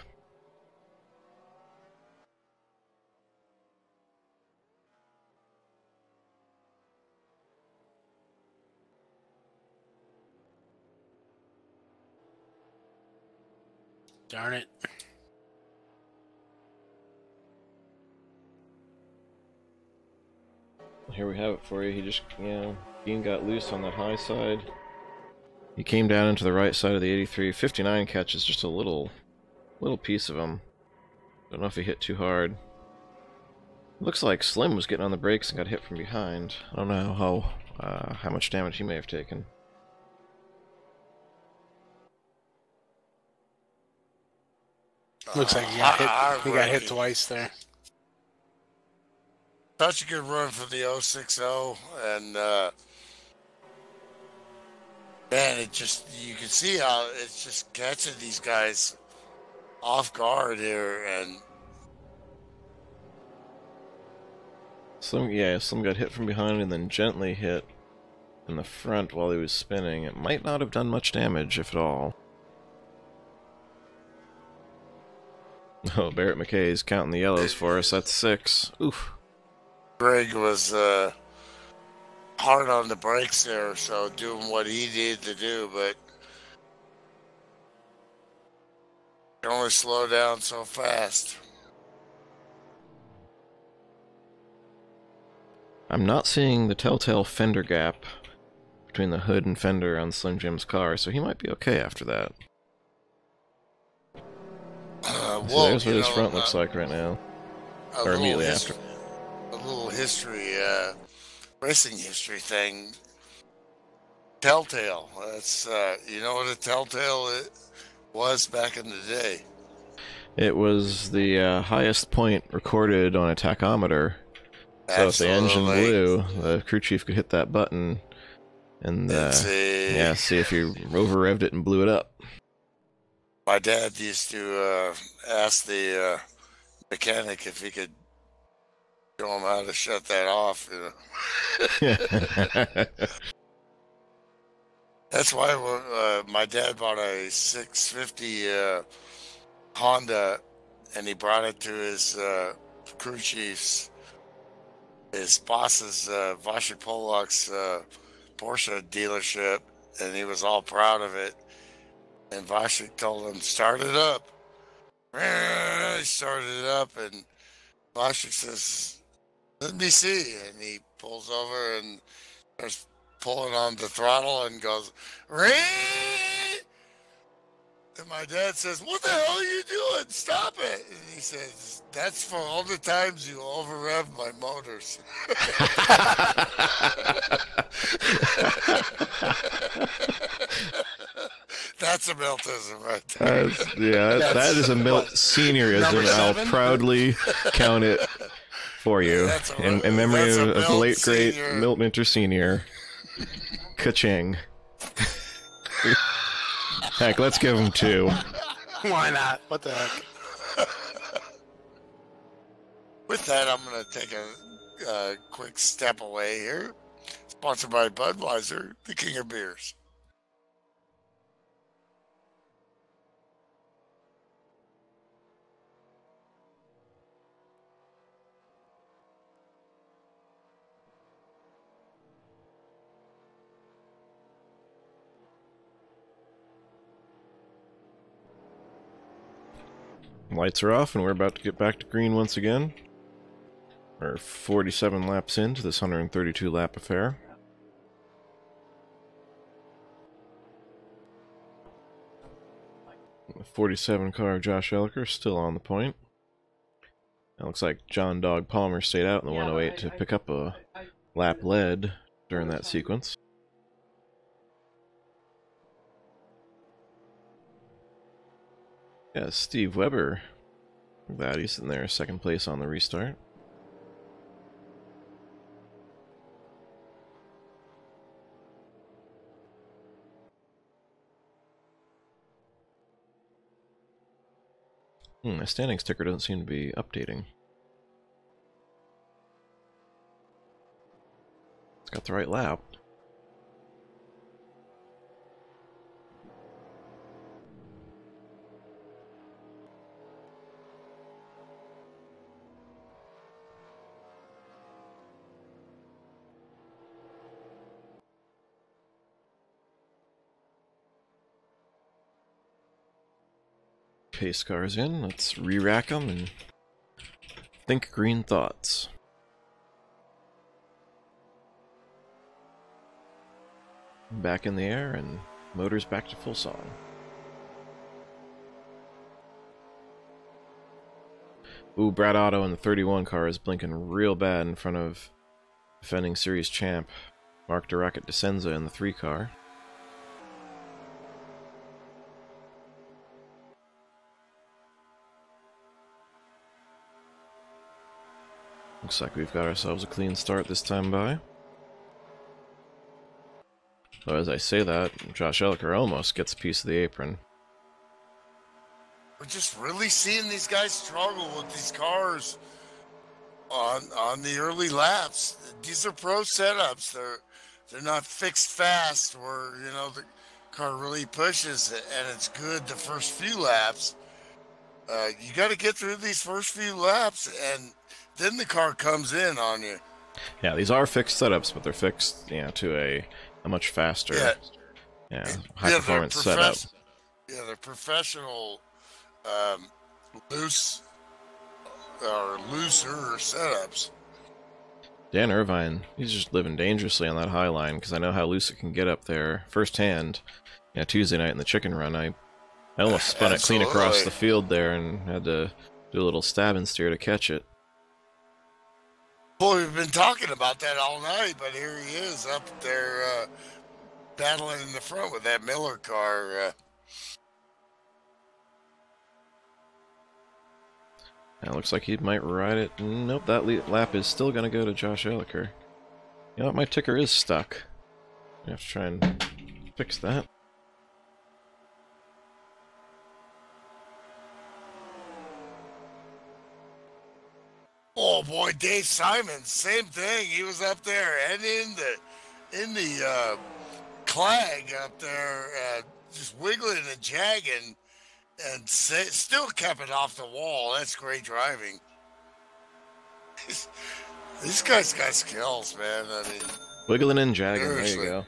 Darn it. Here we have it for you. He just, Dean got loose on that high side. He came down into the right side of the 83. 59 catches just a little piece of him. Don't know if he hit too hard. Looks like Slim was getting on the brakes and got hit from behind. I don't know how much damage he may have taken. Looks like he got hit. He got hit Heartbreaking. twice there. Such a good run for the 060, and man, it just, you can see how it's just catching these guys off guard here, and Slim got hit from behind and then gently hit in the front while he was spinning. It might not have done much damage, if at all. Oh, Barrett McKay's counting the yellows for us. That's 6. Oof. Greg was hard on the brakes there, so doing what he needed to do, but you can only slow down so fast. I'm not seeing the telltale fender gap between the hood and fender on Slim Jim's car, so he might be okay after that. So there's what his front looks like right now. Or immediately after. A little history, racing history thing. Telltale. That's, you know what a telltale was back in the day? It was the highest point recorded on a tachometer. So if the engine blew, the crew chief could hit that button and see if you over-revved it and blew it up. My dad used to ask the mechanic if he could show him how to shut that off. You know? That's why my dad bought a 650 Honda, and he brought it to his crew chief's, his boss's Vasher Polak's Porsche dealership, and he was all proud of it. And Vasher told him, start it up. He started it up, and Vasher says, let me see. And he pulls over and starts pulling on the throttle and goes, Ree! And my dad says, what the hell are you doing? Stop it. And he says, that's for all the times you over-rev my motors. That's a Miltism right there. That is a Milt seniorism. I'll proudly count it for you. In memory of the late, great Milt Minter Sr. Ka-ching. Heck, let's give him 2. Why not? What the heck? With that, I'm going to take a quick step away here. Sponsored by Budweiser, the king of beers. Lights are off, and we're about to get back to green once again. We're 47 laps into this 132 lap affair. The 47 car Josh Elliker still on the point. It looks like John Dog Palmer stayed out in the 108 to pick up a lap lead during that sequence. Yeah, Steve Weber. Look at that, he's in there, second place on the restart. My standings ticker doesn't seem to be updating. It's got the right lap. Pace cars in, let's re-rack them and think green thoughts. Back in the air and motors back to full song. Ooh, Brad Otto in the 31 car is blinking real bad in front of defending series champ Mark DeRocket DeSenza in the 3 car. Looks like we've got ourselves a clean start this time by. Though as I say that, Josh Elliker almost gets a piece of the apron. We're just really seeing these guys struggle with these cars on the early laps. These are pro setups. They're not fixed fast where, you know, the car really pushes and it's good the first few laps. You got to get through these first few laps, and then the car comes in on you. Yeah, these are fixed setups, but they're fixed, you know, to a much faster, high performance setup. Yeah, they're professional, looser setups. Dan Irvine, he's just living dangerously on that high line, because I know how loose it can get up there firsthand. Yeah, Tuesday night in the chicken run, I almost spun it clean across the field there and had to do a little stab and steer to catch it. Well, we've been talking about that all night, but here he is up there battling in the front with that Miller car. It looks like he might ride it. Nope, that lap is still going to go to Josh Elliker. You know what, my ticker is stuck. I have to try and fix that. Oh boy, Dave Simon, same thing. He was up there and in the clag up there, just wiggling and jagging, and still kept it off the wall. That's great driving. These guys got skills, man. I mean, wiggling and jagging. Seriously. There you go.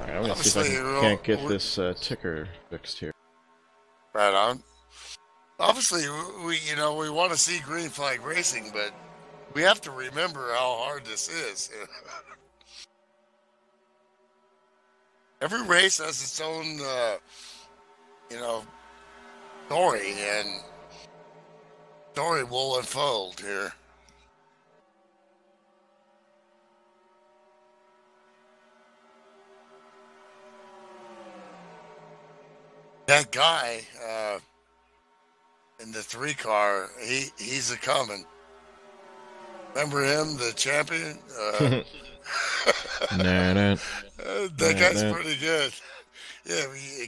Alright, I'm gonna see if I can't get this ticker fixed here. Right on. Obviously, we want to see green flag racing, but we have to remember how hard this is. Every race has its own, story, and story will unfold here. That guy in the 3 car, he's a coming. Remember him, the champion? That guy's pretty good. Yeah,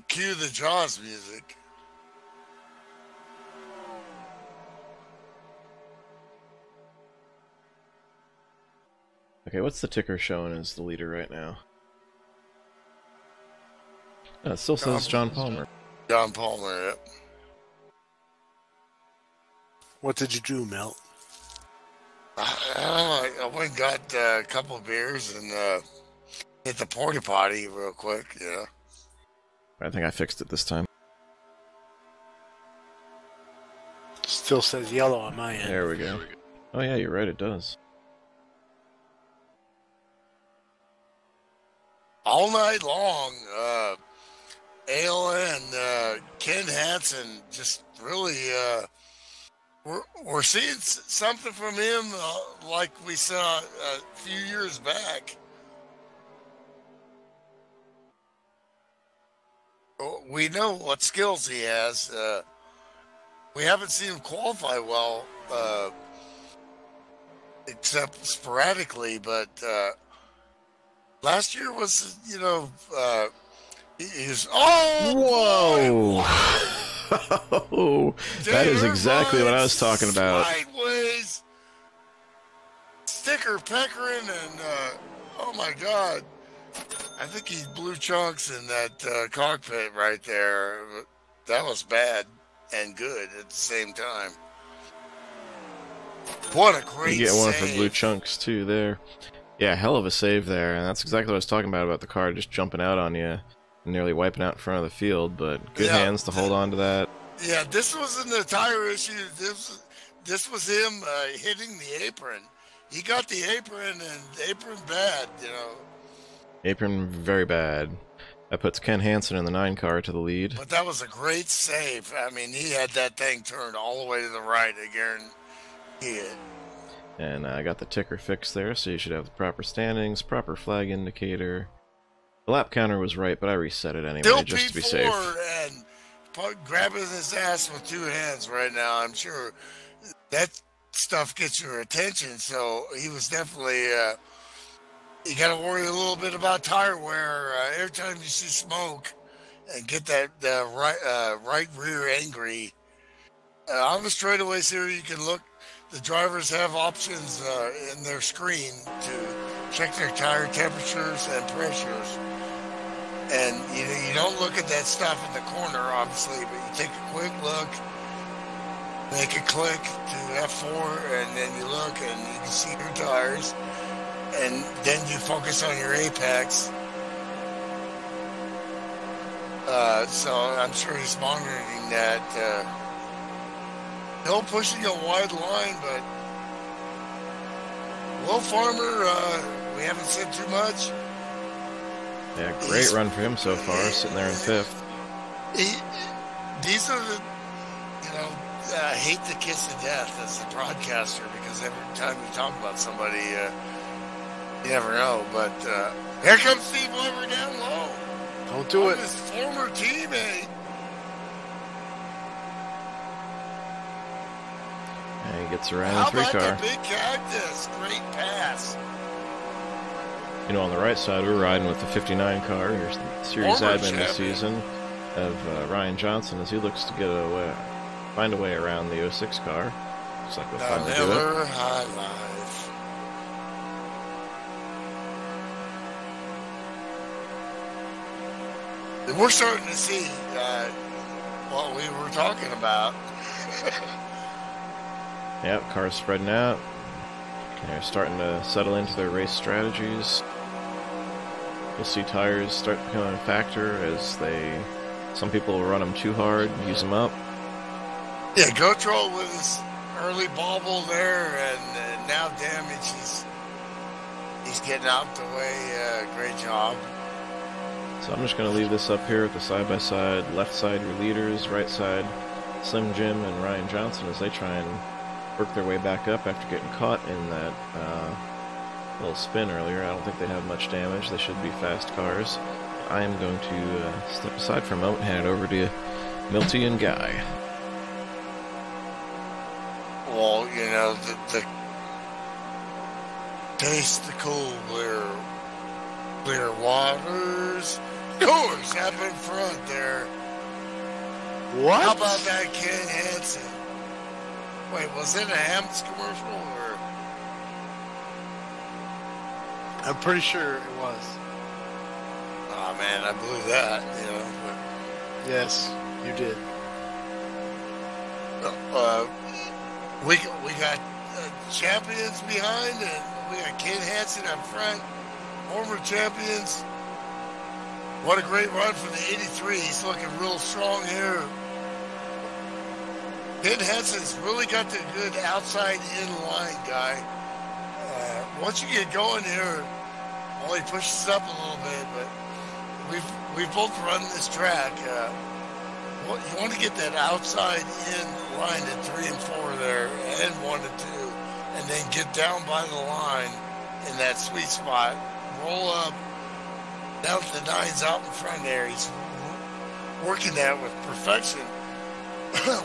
cue the Jaws music. Okay, what's the ticker showing as the leader right now? Oh, it still says John Palmer. John Palmer, yep. What did you do, Milt? I went and got a couple of beers and hit the porta potty real quick, I think I fixed it this time. Still says yellow on my end. There we go. Oh yeah, you're right, it does. All night long, Ale and Ken Hansen just really, we're seeing something from him like we saw a few years back. We know what skills he has. We haven't seen him qualify well, except sporadically, but last year was, he was, whoa! Oh, that is exactly what I was talking about. Sideways, sticker peckering, and oh my God, I think he blew chunks in that cockpit right there. That was bad and good at the same time. What a great You get one save. for blue chunks too there. Yeah, hell of a save there, and that's exactly what I was talking about the car just jumping out on you and nearly wiping out in front of the field, but good hands to hold on to that. Yeah, this wasn't a tire issue. This was him hitting the apron. He got the apron, and the apron bad, Apron very bad. That puts Ken Hansen in the 9 car to the lead. But that was a great save. I mean, he had that thing turned all the way to the right again. And I got the ticker fixed there, so you should have the proper standings, proper flag indicator. The lap counter was right, but I reset it anyway, Still just to be P4, safe. And grabbing his ass with two hands right now. I'm sure that stuff gets your attention. So he was definitely. You got to worry a little bit about tire wear every time you see smoke, and get that right rear angry. On the straightaways here, you can look. The drivers have options in their screen to check their tire temperatures and pressures. And you don't look at that stuff in the corner, obviously, but you take a quick look, make a click to F4, and then you look and you can see your tires. And then you focus on your apex. So I'm sure he's monitoring that. Hill pushing a wide line, but Will Farmer, we haven't said too much. Yeah, great run for him so far, sitting there in 5th. These are the, I hate to kiss of death as a broadcaster, because every time you talk about somebody, you never know. But here comes Steve Weber down low. Don't do it. His former teammate. Yeah, he gets around How in 3 about car. the big cactus? Great pass. On the right side, we're riding with the 59 car. Here's the series Former admin this champion. season of Ryan Johnson as he looks to find a way around the 06 car. Looks like we'll The finally do it. Miller High Life. We're starting to see what we were talking about. Yep, cars spreading out. They're starting to settle into their race strategies. You'll see tires start becoming a factor as some people will run them too hard, use them up. Yeah, Gotro with his early bobble there, and now damage. He's getting out the way. Great job. So I'm just going to leave this up here at the side-by-side. Left side, your leaders. Right side, Slim Jim and Ryan Johnson as they try and work their way back up after getting caught in that little spin earlier. I don't think they have much damage. They should be fast cars. I am going to step aside for a moment and hand it over to Milty and Guy. Well, the taste the cool, clear waters. Coors up in front there. What? How about that Ken Hansen? Wait, was it a Hammond's commercial or? I'm pretty sure it was. Oh man, I blew that. Yes, you did. We got champions behind, and we got Ken Hansen up front, former champions. What a great run for the 83. He's looking real strong here. Ken Hansen's really got the good outside-in line guy. Once you get going here, well, he pushes up a little bit, but we've both run this track. You want to get that outside-in line at 3 and 4 there, and 1 and 2, and then get down by the line in that sweet spot. Roll up. Now that the 9's out in front there, he's working that with perfection.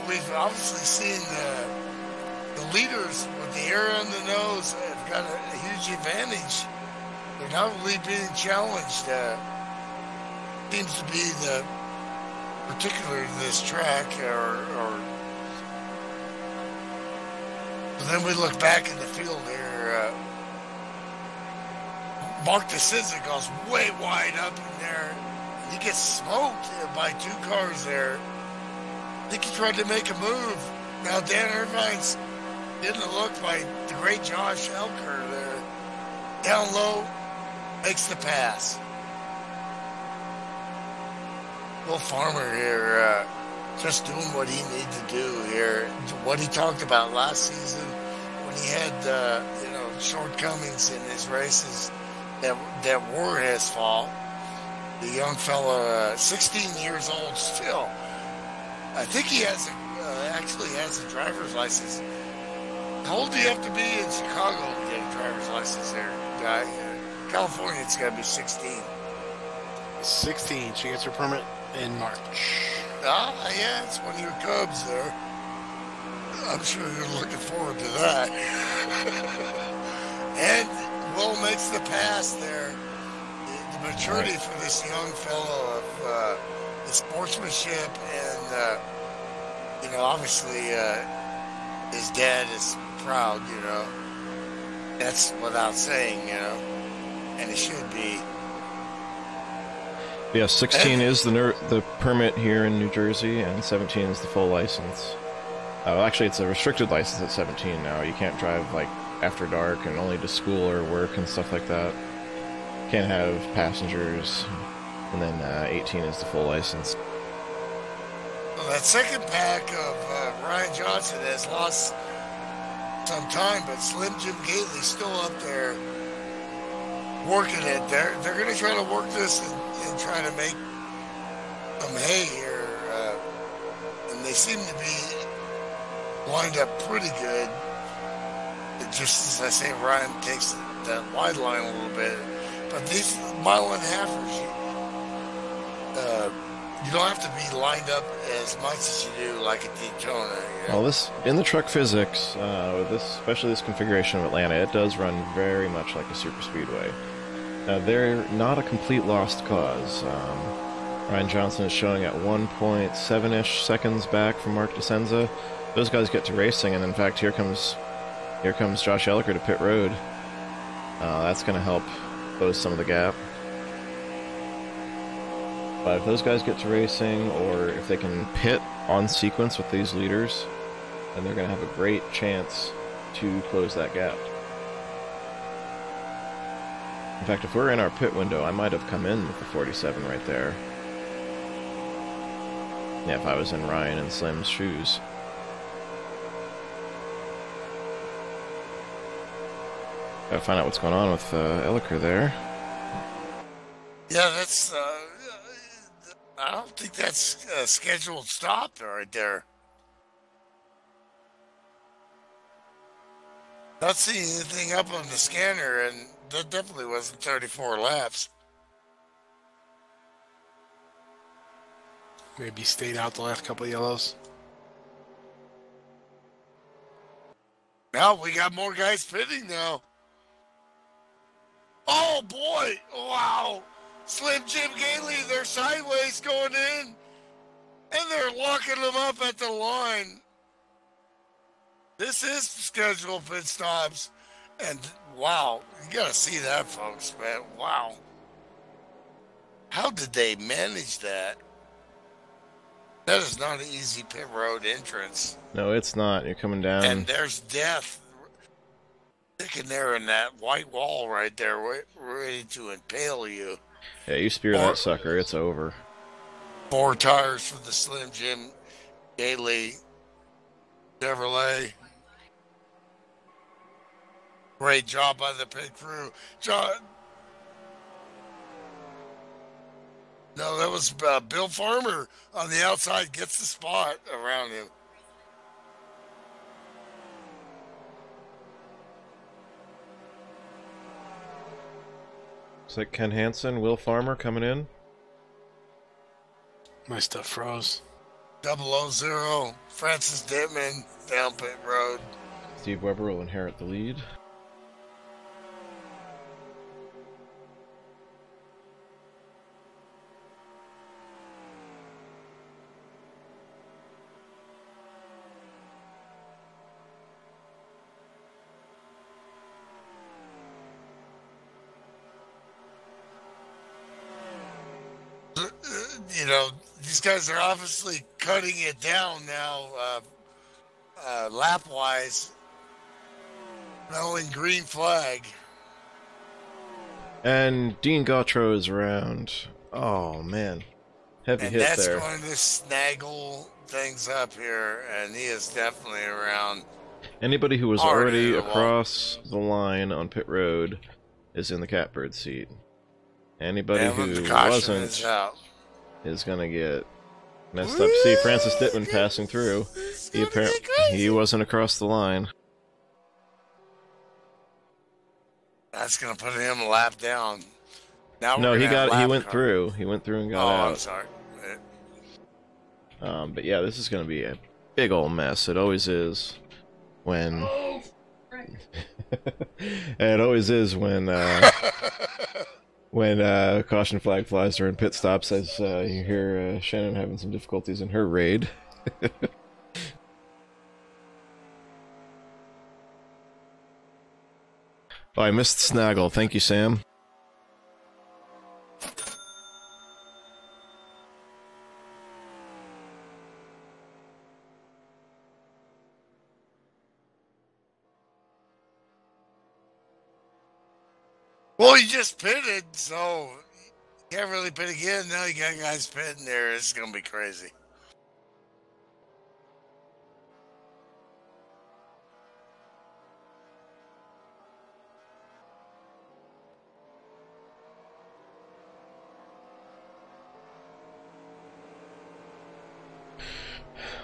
We've obviously seen the leaders with the air on the nose have got a huge advantage. They're not really being challenged. Seems to be the particular to this track, or then we look back in the field here. Mark DeSiza goes way wide up in there. He gets smoked by 2 cars there. I think he tried to make a move. Now Dan Irvine's getting a look by the great Josh Elker there. Down low, makes the pass. Will Farmer here, just doing what he needed to do here. What he talked about last season when he had, shortcomings in his races that were his fault. The young fella, 16 years old still. I think he actually has a driver's license. How old do you have to be in Chicago to get a driver's license there, guy? California, it's got to be 16. 16. She gets her permit in March. Yeah, it's one of your Cubs there. I'm sure you're looking forward to that. And Will makes the pass there. The maturity for this young fellow of the sportsmanship and, obviously his dad is proud, That's without saying, and it should be. Yeah, 16 is the permit here in New Jersey, and 17 is the full license. Actually, it's a restricted license at 17 now. You can't drive, like, after dark and only to school or work and stuff like that. Can't have passengers. And then 18 is the full license. Well, that second pack of Ryan Johnson has lost some time, but Slim Jim Gately's still up there working it. They're going to try to work this and try to make some hay here. And they seem to be lined up pretty good. Just as I say, Ryan takes that wide line a little bit. But these mile and a halfers, you don't have to be lined up as much as you do like at Daytona. Well, this in the truck physics, especially this configuration of Atlanta, it does run very much like a super speedway. Now, they're not a complete lost cause. Ryan Johnson is showing at 1.7-ish seconds back from Mark DeSenza. Those guys get to racing, and in fact, here comes Josh Elliker to pit road. That's going to help close some of the gap. But if those guys get to racing, or if they can pit on sequence with these leaders, then they're going to have a great chance to close that gap. In fact, if we're in our pit window, I might have come in with the 47 right there. Yeah, if I was in Ryan and Slim's shoes. Gotta find out what's going on with Elliker there. Yeah, that's... I don't think that's a scheduled stop right there. Not seeing anything up on the scanner, and that definitely wasn't 34 laps. Maybe stayed out the last couple of yellows. Now we got more guys pitting now. Oh boy! Wow! Slim Jim Gately, they're sideways going in, and they're locking them up at the line. This is scheduled pit stops, and wow, you gotta see that, folks, man. Wow. How did they manage that? That is not an easy pit road entrance. No, it's not. You're coming down. And there's death sticking there in that white wall right there, ready to impale you. Yeah, you spear that sucker, it's over. 4 tires for the Slim Jim Gately Chevrolet. Great job by the pit crew. No, that was Bill Farmer on the outside, gets the spot around him. Looks like Ken Hansen, Will Farmer coming in. My stuff froze. 000, Francis Dittman, down pit road. Steve Weber will inherit the lead. These guys are obviously cutting it down now, lap-wise. Smelling green flag. And Dean Gautreaux is around. Oh, man. Heavy hit there. And that's going to snaggle things up here, and he is definitely around. Anybody who was already across the line on pit road is in the catbird seat. Anybody who wasn't is going to get messed up. See Francis Dittman passing through. He wasn't across the line. That's going to put him a lap down. Now no, he went through. He went through and got out. I'm sorry. But yeah, this is going to be a big old mess. It always is when... it always is when caution flag flies during pit stops, as you hear Shannon having some difficulties in her raid. Oh, I missed Snaggle. Thank you, Sam. Well, you just pitted, so you can't really pit again. Now you got guys pitting there. It's going to be crazy.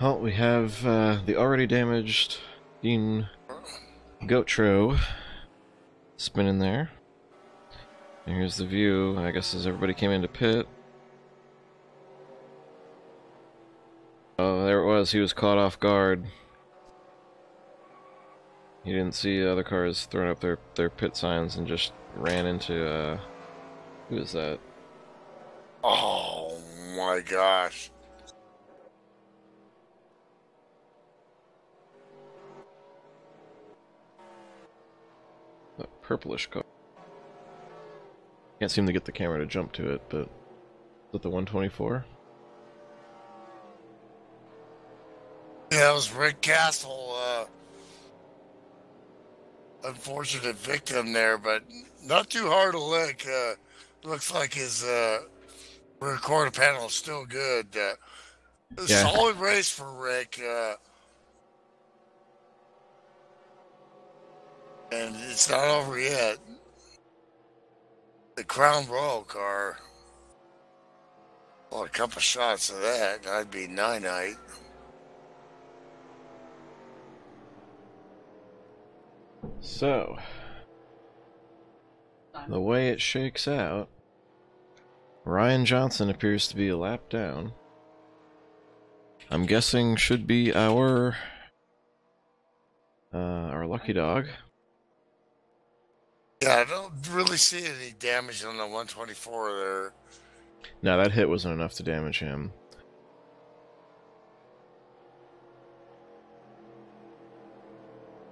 Well, we have the already damaged Dean Gotro spinning there. And here's the view, I guess, as everybody came into pit. Oh, there it was. He was caught off guard. He didn't see other cars throwing up their pit signs and just ran into, who is that? Oh, my gosh. That purplish car. Can't seem to get the camera to jump to it, but... Is it the 124? Yeah, that was Rick Castle, unfortunate victim there, but not too hard to lick. Looks like his rear quarter panel is still good. Yeah. Solid race for Rick. And it's not over yet. The Crown Royal car. Well, a couple shots of that, I'd be night-night. So, the way it shakes out, Ryan Johnson appears to be a lap down. I'm guessing should be our lucky dog. Yeah, I don't really see any damage on the 124 there. No, that hit wasn't enough to damage him.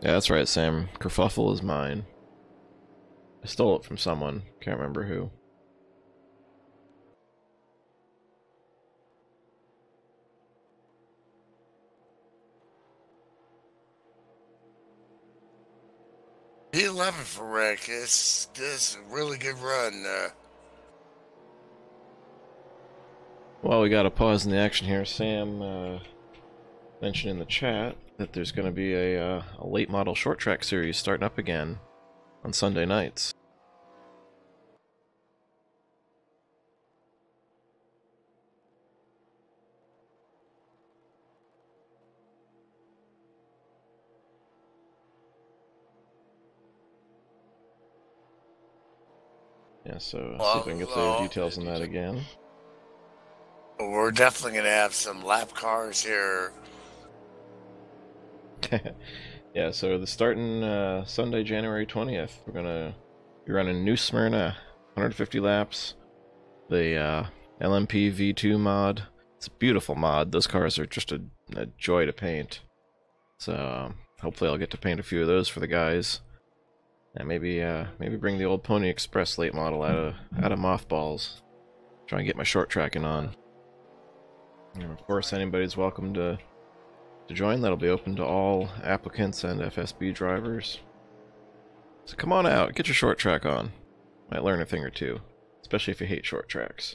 Yeah, that's right, Sam. Kerfuffle is mine. I stole it from someone. Can't remember who. P11 for Rick. This is a really good run. Well, we got a pause in the action here. Sam mentioned in the chat that there's going to be a late model short track series starting up again on Sunday nights. Yeah, so see if I can get the details on that again. We're definitely going to have some lap cars here. Yeah, so the starting Sunday, January 20th, we're going to be running New Smyrna, 150 laps, the LMP V2 mod. It's a beautiful mod. Those cars are just a joy to paint. So hopefully I'll get to paint a few of those for the guys. And maybe bring the old Pony Express late model out of mothballs. Try and get my short tracking on. And of course, anybody's welcome to join. That'll be open to all applicants and FSB drivers. So come on out, get your short track on. Might learn a thing or two, especially if you hate short tracks.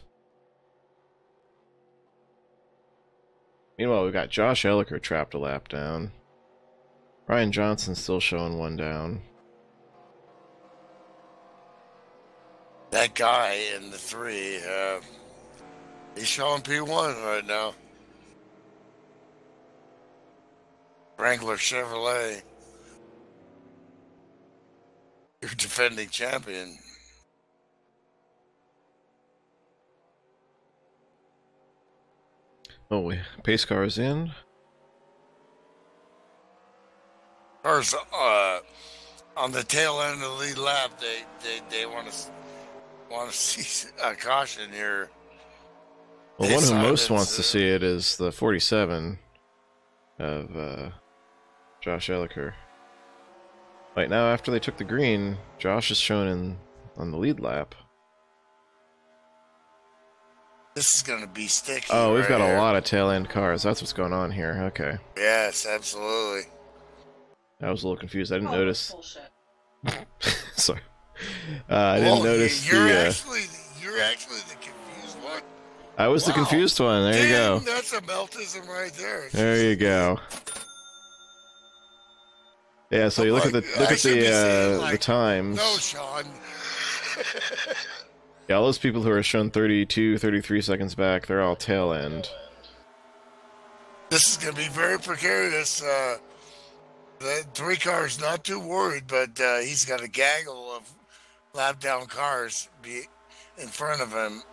Meanwhile, we've got Josh Elliker trapped a lap down. Ryan Johnson still showing one down. That guy in the 3, he's showing P1 right now. Wrangler Chevrolet, your defending champion. Oh, pace car is in. Cars on the tail end of the lead lap, they want to see a caution here. Well, one who most wants to see it is the 47 of Josh Elliker. Right now, after they took the green, Josh is shown on the lead lap. This is going to be sticky. Oh, we've got here. a lot of tail end cars. That's what's going on here. Okay. Yes, absolutely. I was a little confused. I didn't notice. Sorry. I didn't notice you're the. You're actually the confused one. I was the confused one. There you go. That's a Miltism right there. There you go. Yeah, so you look at the times. No, Shawn. Yeah, all those people who are shown 32, 33 seconds back, they're all tail end. This is going to be very precarious. The 3 cars not too worried, but he's got a gaggle of lap down cars in front of him.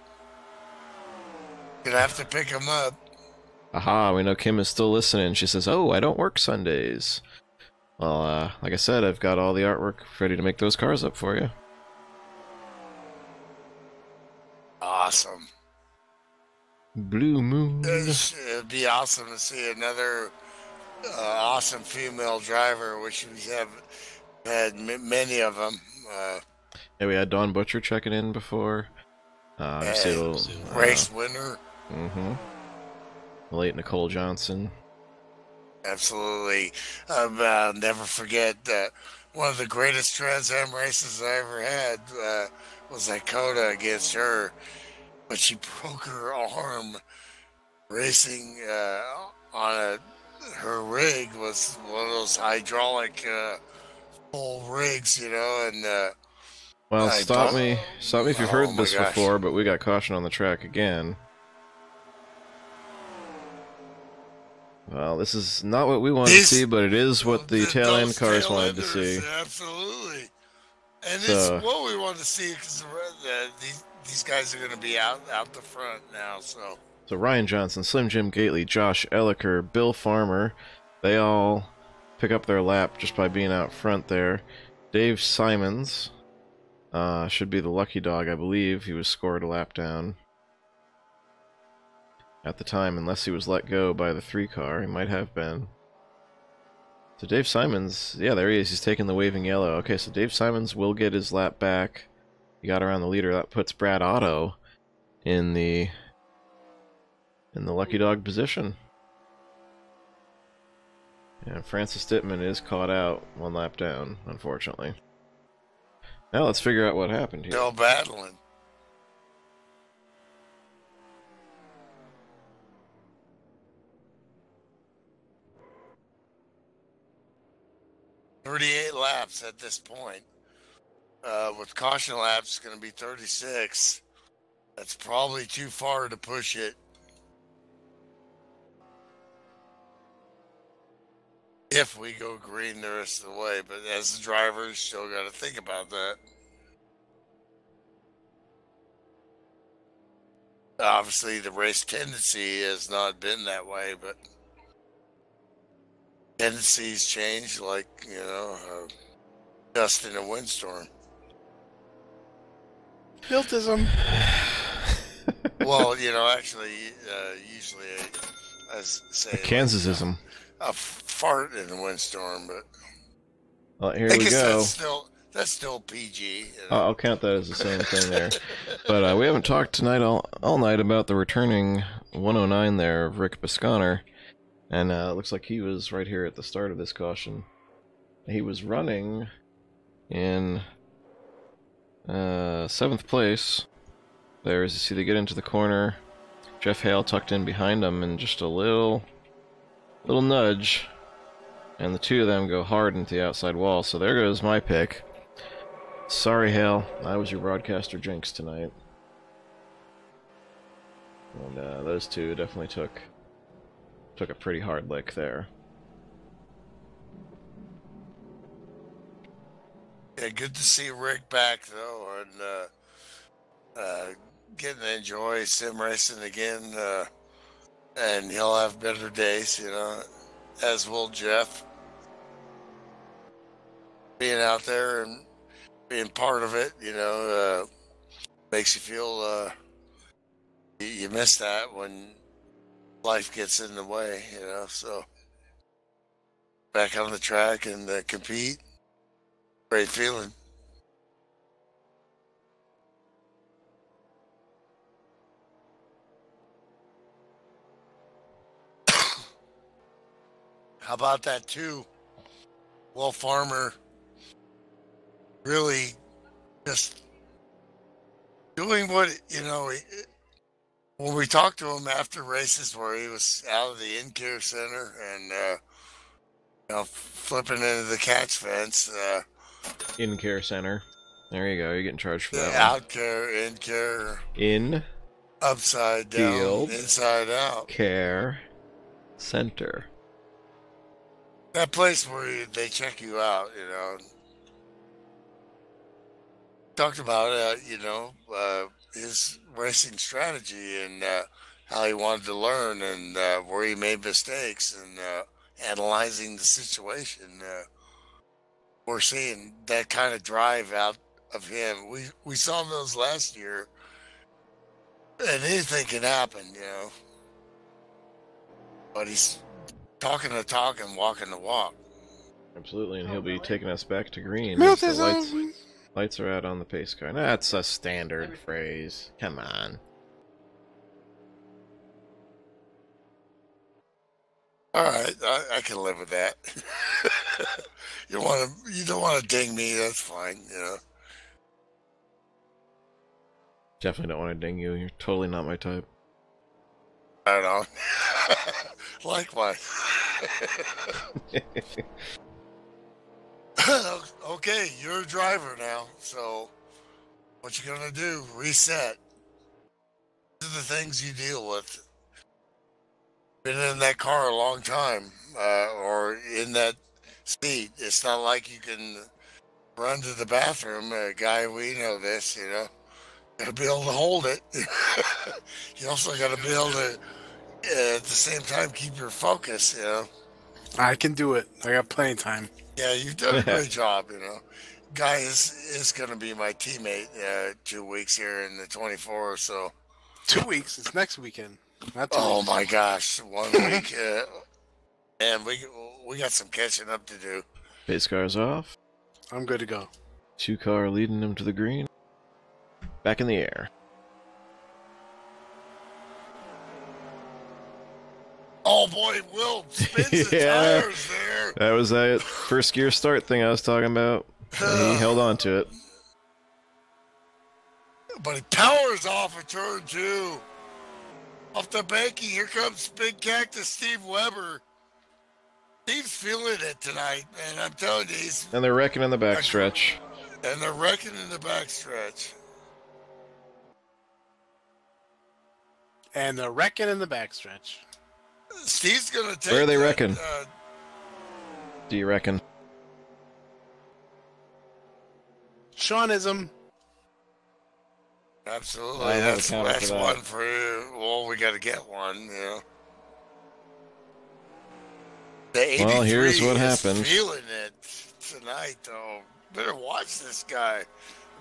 Gonna have to pick him up. Aha, we know Kim is still listening. She says, "Oh, I don't work Sundays." Well, like I said, I've got all the artwork ready to make those cars up for you. Awesome. Blue Moon. It'd be awesome to see another awesome female driver, which we have had many of them. Yeah, we had Dawn Butcher checking in before. Race winner. Mm-hmm. Late Nicole Johnson. Absolutely. I'll never forget one of the greatest Trans Am races I ever had was at Coda against her, but she broke her arm racing on her rig was one of those hydraulic full rigs, you know, and well, stop me if you've heard this before, but we got caution on the track again. Well, this is not what we wanted to see, but it is what the tail end cars wanted to see. Absolutely. And it's what we want to see because these guys are going to be out the front now. So Ryan Johnson, Slim Jim Gately, Josh Elliker, Bill Farmer, they all pick up their lap just by being out front there. Dave Simons should be the lucky dog, I believe. He was scored a lap down at the time, unless he was let go by the 3 car. He might have been. So Dave Simons, yeah, there he is. He's taking the waving yellow. Okay, so Dave Simons will get his lap back. He got around the leader. That puts Brad Otto in the lucky dog position. And Francis Dittman is caught out 1 lap down, unfortunately. Now let's figure out what happened here. Still battling. "38 laps at this point. With caution laps, going to be 36. That's probably too far to push it. If we go green the rest of the way, but as the drivers, still got to think about that. Obviously, the race tendency has not been that way, but tendencies change, like, you know, dust in a windstorm. Miltism. Well, you know, actually, usually I say Kansasism. A fart in a windstorm, but well, here we go. That's still PG. You know? I'll count that as the same thing there. But we haven't talked tonight all night about the returning 109 there of Rick Bisconner, and it looks like he was right here at the start of this caution. He was running in 7th place. There, as you see, they get into the corner. Jeff Hale tucked in behind him, and just a little nudge, and the 2 of them go hard into the outside wall. So there goes my pick. Sorry, Hale, I was your broadcaster jinx tonight. And those 2 definitely took a pretty hard lick there. Yeah, good to see Rick back though, and getting to enjoy sim racing again. and he'll have better days, as will Jeff. Being out there and being part of it, makes you feel you miss that when life gets in the way, So back on the track and compete, great feeling. How about that too? Will Farmer really just doing what when we talked to him after races where he was out of the in-care center and flipping into the catch fence, In-care center. There you go. You're getting charged for that one. out care, in-care, In upside down, field inside out. care center. That place where they check you out, Talked about, his racing strategy and how he wanted to learn and where he made mistakes and analyzing the situation. We're seeing that kind of drive out of him. We saw those last year, and anything can happen, But he's talking the talk and walking the walk. Absolutely, and he'll be taking us back to green. Milt as is the lights are out on the pace car. That's a standard phrase. Come on. All right, I can live with that. You don't want to ding me. That's fine. Definitely don't want to ding you. You're totally not my type. I don't know. Likewise. Okay, you're a driver now. So, what you gonna do? Reset. These are the things you deal with. Been in that car a long time, or in that seat. It's not like you can run to the bathroom. Guy, we know this. Gotta be able to hold it. You also gotta be able to, at the same time, keep your focus. I can do it. I got plenty of time. Yeah, you've done a great job. Guy is gonna be my teammate 2 weeks here in the 24 or so. 2 weeks. It's next weekend. Not 2 Oh weeks. my gosh, 1 week, and we got some catching up to do. Pace car's off. I'm good to go. 2 car leading him to the green. Back in the air. Oh boy, Will spins the tires there. That was that first gear start thing I was talking about. He held on to it. But he powers off a turn 2. Off the banking, here comes Big Cactus Steve Weber. Steve's feeling it tonight, man. I'm telling you, And they're wrecking in the backstretch. And they're wrecking in the backstretch. And they're wrecking in the backstretch. Steve's gonna take. Where are they wrecking? Do you reckon? Shawnism. Absolutely, I have a that's counter for that. one for you. Well, we got to get one, The 83 Well, here's what is happened. feeling it tonight, though. Better watch this guy.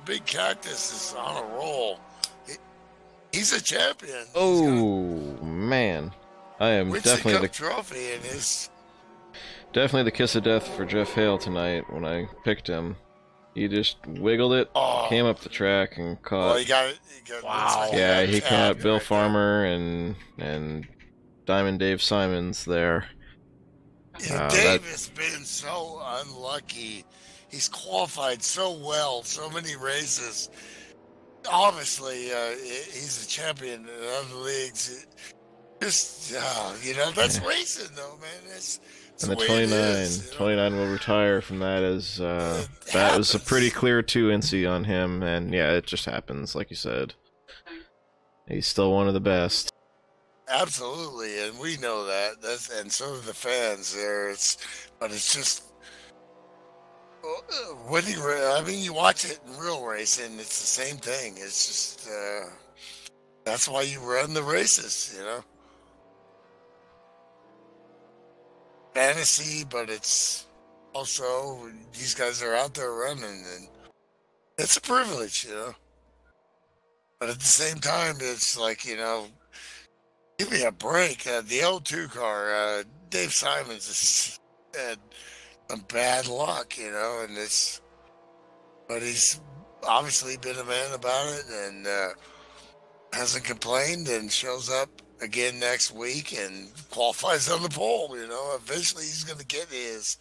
Big Cactus is on a roll. He's a champion. Oh, man. I am Winston definitely Cup trophy in his. definitely the kiss of death for Jeff Hale tonight when I picked him. He just wiggled it, came up the track, and caught. Well, he got it. Wow. Yeah, he caught Bill right Farmer and Diamond Dave Simons there. Dave has been so unlucky. He's qualified so well, so many races. Obviously, he's a champion in other leagues. Just, that's racing, though, man. It's And the way it 29, is, 29 will retire from that as that was a happens. pretty clear 2 NC on him, and yeah, it just happens, like you said. He's still one of the best. Absolutely, and we know that. And so do the fans there. But it's just when you watch it in real racing, it's the same thing. It's just that's why you run the races, fantasy, but it's also these guys are out there running, and it's a privilege, you know. But at the same time, it's like, you know, give me a break. The O2 car, Dave Simons has had some bad luck, you know, and but he's obviously been a man about it and hasn't complained and shows up again next week and qualifies on the pole, you know. Eventually he's going to get his.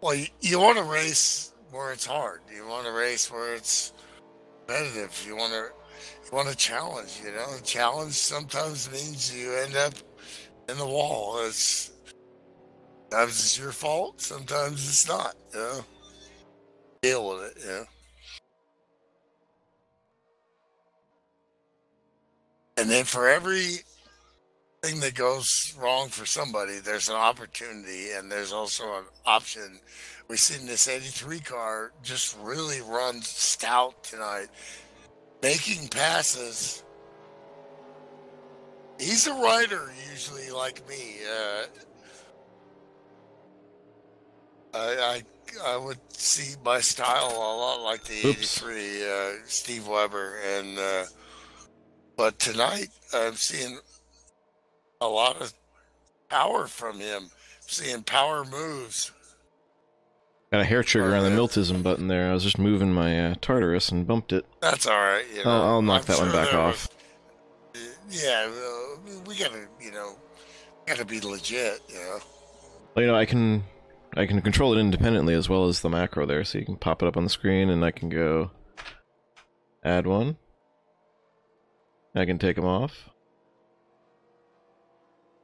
Well, you want to race where it's hard. You want to race where it's competitive. You want to challenge. You know, challenge sometimes means you end up in the wall. Sometimes it's your fault. Sometimes it's not. You know, deal with it. You know, and then for every thing that goes wrong for somebody, there's an opportunity and there's also an option. We've seen this 83 car just really run stout tonight, making passes. He's a rider usually like me. I would see my style a lot like the 83 Steve Weber, and but tonight I'm seeing a lot of power from him. Seeing power moves. Got a hair trigger on the Miltism button there. I was just moving my Tartarus and bumped it. That's all right. You know, I'll knock that one back off. Yeah, we gotta, gotta be legit. You know. Well, you know, I can control it independently as well as the macro there, so you can pop it up on the screen, and I can go add one. I can take them off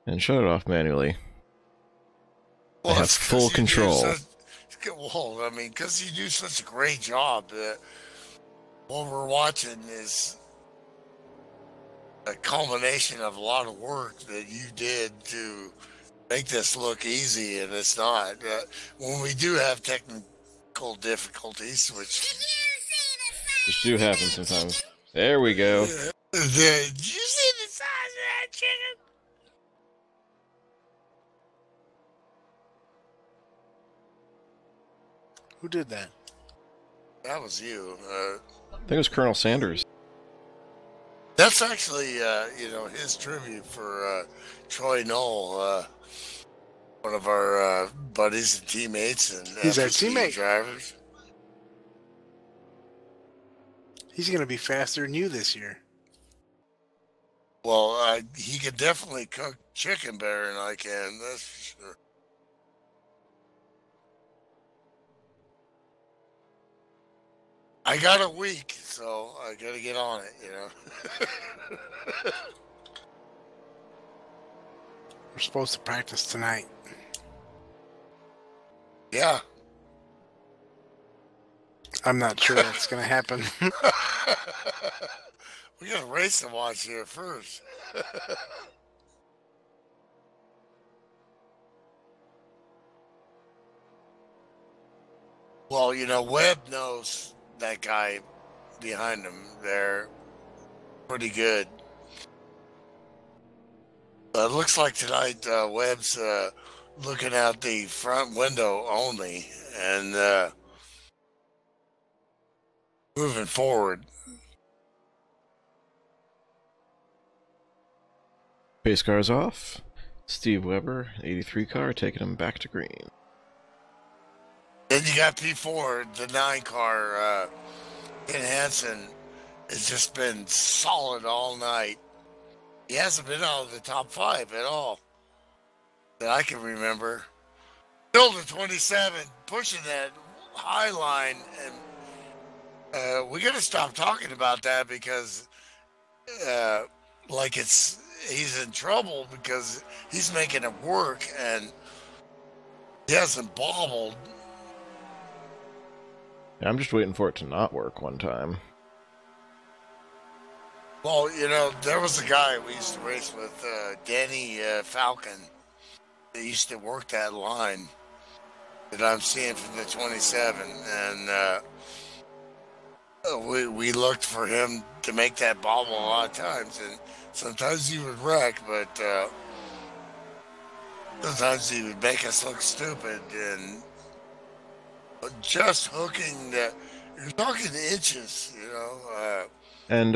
and shut it off manually. Well, I have full control. Well, I mean, because you do such a great job that what we're watching is a culmination of a lot of work that you did to make this look easy, and it's not. When we do have technical difficulties, which do happen sometimes. There we go. Did you see the size of that chicken? Who did that? That was you. I think it was Colonel Sanders. That's actually, his tribute for Troy Knoll, one of our buddies and teammates and he's our teammate drivers. He's going to be faster than you this year. Well, he could definitely cook chicken better than I can. That's for sure. I got a week, so I got to get on it, you know. We're supposed to practice tonight. Yeah. I'm not sure that's going to happen. We got a race to watch here first. Well, Webb knows that guy behind him. They're pretty good. It looks like tonight Webb's looking out the front window only and moving forward. Pace car's off. Steve Weber, 83 car, taking him back to green. Then you got P4, the 9 car. Ken Hansen has just been solid all night. He hasn't been out of the top 5 at all that I can remember. Still the 27, pushing that high line, and we got to stop talking about that because, he's in trouble because he's making it work and he hasn't bobbled. I'm just waiting for it to not work one time. Well, there was a guy we used to race with, Danny Falcon, that used to work that line that I'm seeing from the 27. And we looked for him to make that bobble a lot of times, and sometimes he would wreck, but sometimes he would make us look stupid. And just hooking you're talking inches, you know. And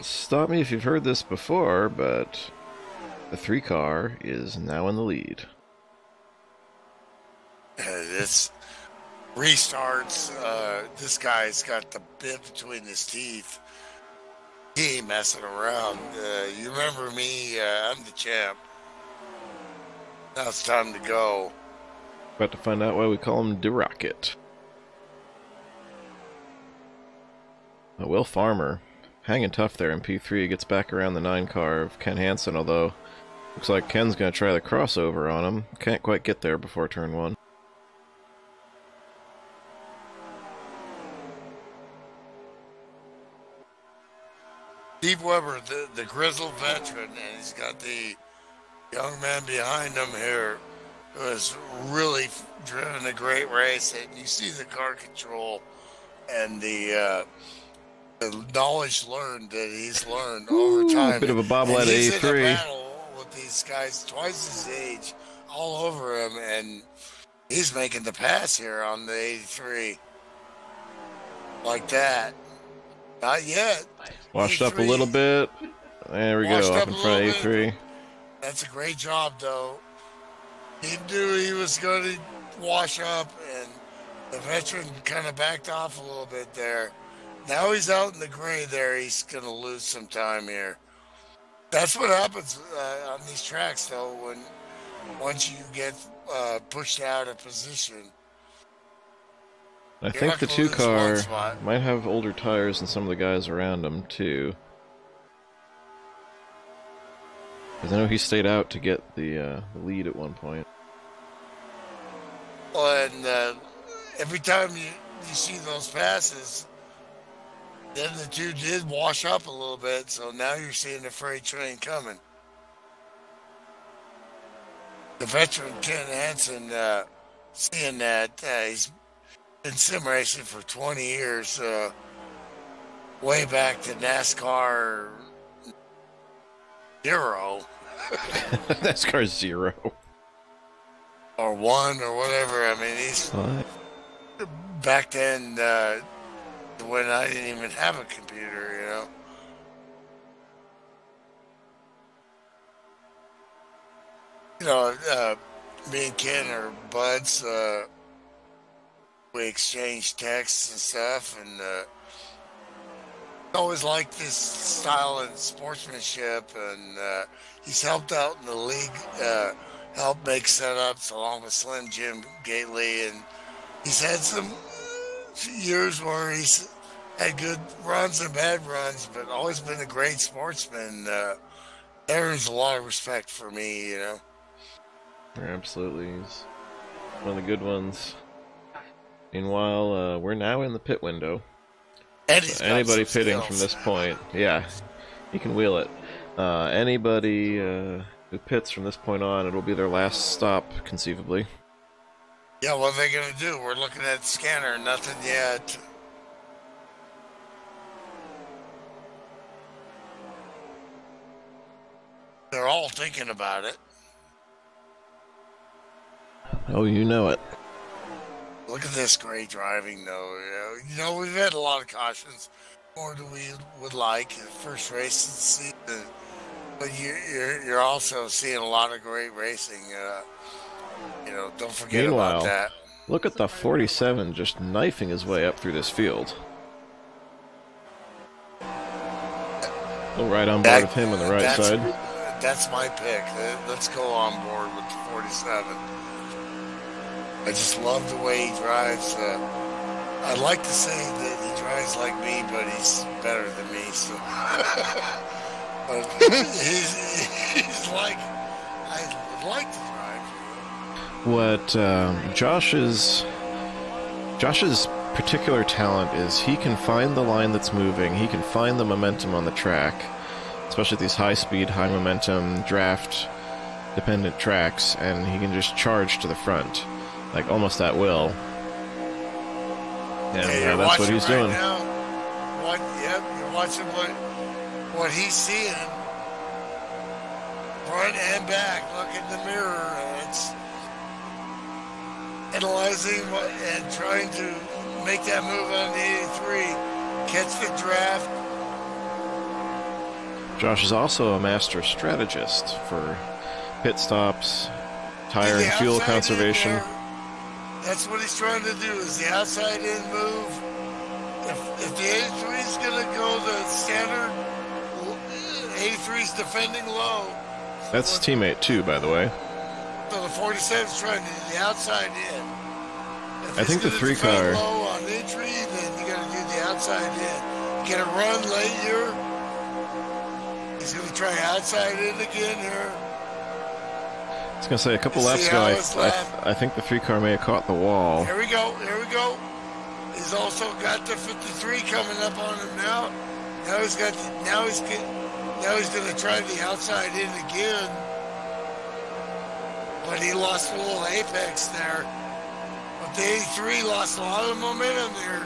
stop me if you've heard this before, but the 3 car is now in the lead. It's restarts. This guy's got the bit between his teeth. He ain't messing around. You remember me? I'm the champ. Now it's time to go. About to find out why we call him D-Rocket. Will Farmer, hanging tough there in P3, gets back around the 9 car of Ken Hansen, although looks like Ken's going to try the crossover on him. Can't quite get there before turn 1. Steve Weber, the grizzled veteran, and he's got the young man behind him here who has really driven a great race. And you see the car control and the knowledge learned that he's learned over time. A bit of a bobblehead at he's A3. in a battle with these guys twice his age all over him, and he's making the pass here on the 83 like that. Not yet. Washed up a little bit. There we go, up in front of A3. That's a great job, though. He knew he was going to wash up, and the veteran kind of backed off a little bit there. Now he's out in the gray there. He's going to lose some time here. That's what happens on these tracks, though, once you get pushed out of position. I think the 2 car might have older tires than some of the guys around him, too. Because I know he stayed out to get the lead at one point. Well, and every time you see those passes, then the 2 did wash up a little bit, so now you're seeing the freight train coming. The veteran Ken Hansen, seeing that, he's been sim racing for 20 years, way back to NASCAR 0. NASCAR 0. Or 1 or whatever. I mean, he's... Back then, when I didn't even have a computer, you know. You know, me and Ken are buds. We exchange texts and stuff, and always liked this style and sportsmanship, and he's helped out in the league, helped make setups along with Slim Jim Gately, and he's had some years where he's had good runs and bad runs, but always been a great sportsman. There's a lot of respect for me, you know. Absolutely, he's one of the good ones. Meanwhile, we're now in the pit window. So anybody pitting from this point, yeah, you can wheel it. Anybody who pits from this point on, it'll be their last stop, conceivably. Yeah, what are they going to do? We're looking at the scanner, nothing yet. They're all thinking about it. Oh, you know it. Look at this great driving, though. You know, we've had a lot of cautions, more than we would like in the first race of the season. But you're also seeing a lot of great racing. You know, don't forget about that. Look at the 47 just knifing his way up through this field. We'll right on board with him on the right side. That's my pick. Let's go on board with the 47. I just love the way he drives. I'd like to say that he drives like me, but he's better than me. So, but he's like, I would like to drive. What Josh's particular talent is, he can find the line that's moving. He can find the momentum on the track, especially these high-speed, high-momentum, draft-dependent tracks, and he can just charge to the front. Like, almost at will. And that's what he's doing. Now, You're watching what he's seeing, front and back. Look in the mirror. It's analyzing and trying to make that move on the 83, catch the draft. Josh is also a master strategist for pit stops, tire and fuel conservation. That's what he's trying to do, is the outside in move. If the 83 is going to go the standard, 83 is defending low. That's teammate 2, by the way. So the 47 is trying to do the outside in. If I think the 3 car. Low on entry, then you got to do the outside in. Get a run late here. He's going to try outside in again here. I was going to say, a couple laps ago, I think the 3 car may have caught the wall. Here we go. He's also got the 53 coming up on him now. Now he's going to try the outside in again. But he lost a little apex there. But the 83 lost a lot of momentum there.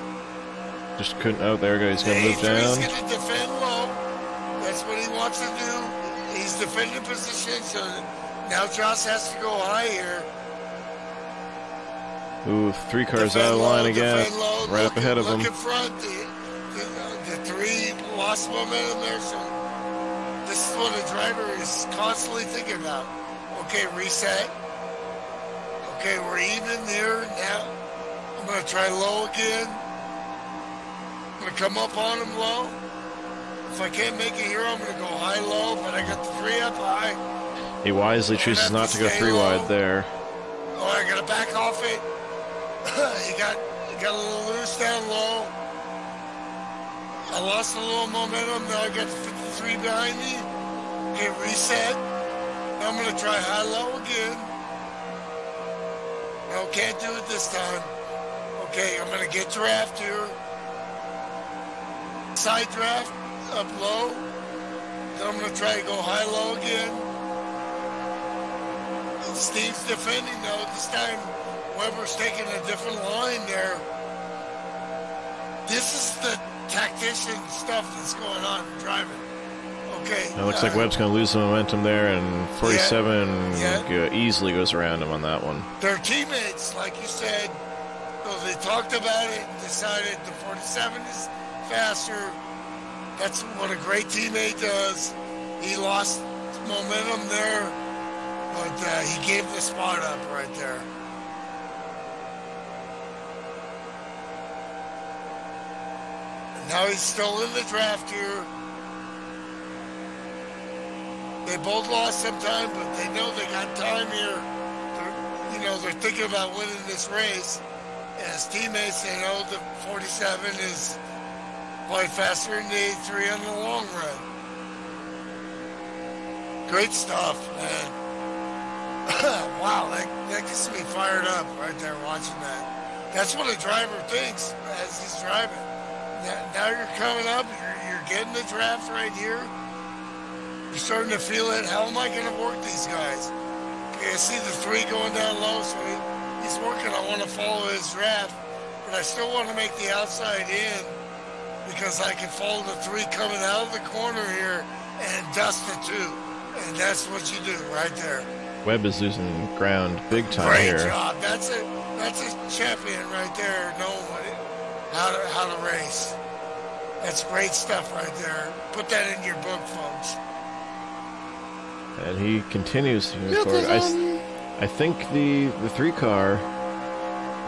Just couldn't. Oh, there we go. He's going to move down. He's going to defend low. That's what he wants to do. He's defending position, so now Josh has to go high here. Ooh, 3 cars out of line again. Right up ahead of him. Look in front. The 3 lost momentum there, so this is what a driver is constantly thinking about. Okay, reset. Okay, we're even there now. I'm going to try low again. I'm going to come up on him low. If I can't make it here, I'm going to go high-low, but I got the 3 up high. He wisely chooses not to go 3 wide there. Oh, I got to back off it. He got a little loose down low. I lost a little momentum. Now I got the 53 behind me. Okay, reset. Now I'm going to try high-low again. No, can't do it this time. Okay, I'm going to get draft here. Side draft. Up low. Then I'm going to try to go high-low again. And Steve's defending, though. This time, Weber's taking a different line there. This is the tactician stuff that's going on in driving. Okay. It looks like Webb's going to lose some momentum there, and 47 easily goes around him on that one. They're teammates, like you said. So they talked about it and decided the 47 is faster. That's what a great teammate does. He lost momentum there, but he gave the spot up right there. And now he's still in the draft here. They both lost some time, but they know they got time here. They're thinking about winning this race. And as teammates, they know the 47 is probably faster than the 83 on the long run. Great stuff, man. Wow, that gets me fired up right there watching that. That's what a driver thinks as he's driving. Now you're coming up, you're getting the draft right here. You're starting to feel it. How am I going to work these guys? Okay, I see the 3 going down low, so he's working. I want to follow his draft, but I still want to make the outside in, because I can follow the 3 coming out of the corner here and dust the 2. And that's what you do right there. Webb is losing ground big time Great here. Great job. That's a champion right there, knowing how to race. That's great stuff right there. Put that in your book, folks. And he continues to move forward. I think the 3 car,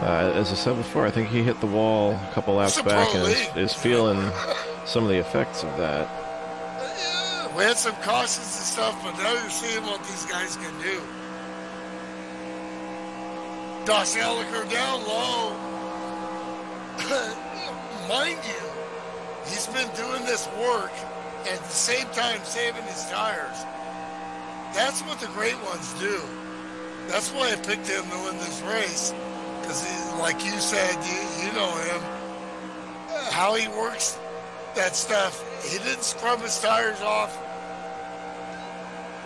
as I said before, I think he hit the wall a couple laps back and is feeling some of the effects of that. We had some cautions and stuff, but now you're seeing what these guys can do. Josh Elliker down low. Mind you, he's been doing this work and at the same time saving his tires. That's what the great ones do. That's why I picked him to win this race. Because, like you said, you know him. How he works that stuff. He didn't scrub his tires off.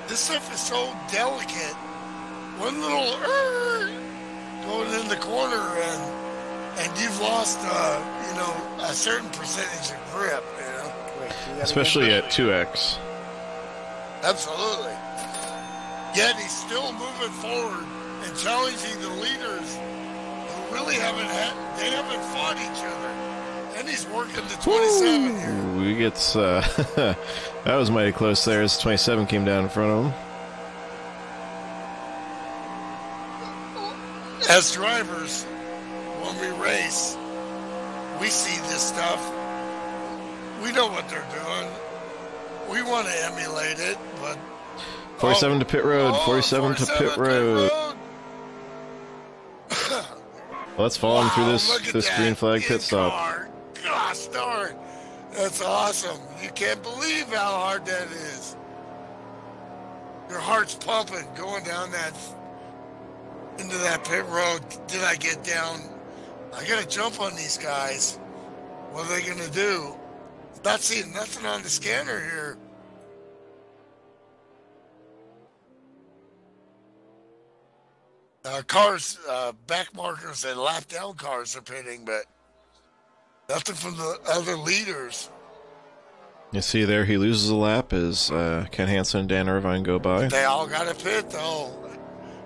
This stuff is so delicate. One little going in the corner and and you've lost, a certain percentage of grip, Wait, do that Especially again? at 2x. Absolutely. Yet he's still moving forward and challenging the leaders who really they haven't fought each other. And he's working the 27 here. Ooh, he gets, that was mighty close there as 27 came down in front of him. As drivers, when we race, we see this stuff. We know what they're doing. We want to emulate it, but 47 to pit road, 47 to pit road. Let's follow him through this green flag pit stop. Car. Gosh darn. That's awesome. You can't believe how hard that is. Your heart's pumping going down into that pit road. Did I get down? I gotta jump on these guys. What are they gonna do? Not seeing nothing on the scanner here. Cars, back markers and lap down cars are pitting, but nothing from the other leaders. You see there, he loses a lap as Ken Hansen and Dan Irvine go by. They all got to pit, though.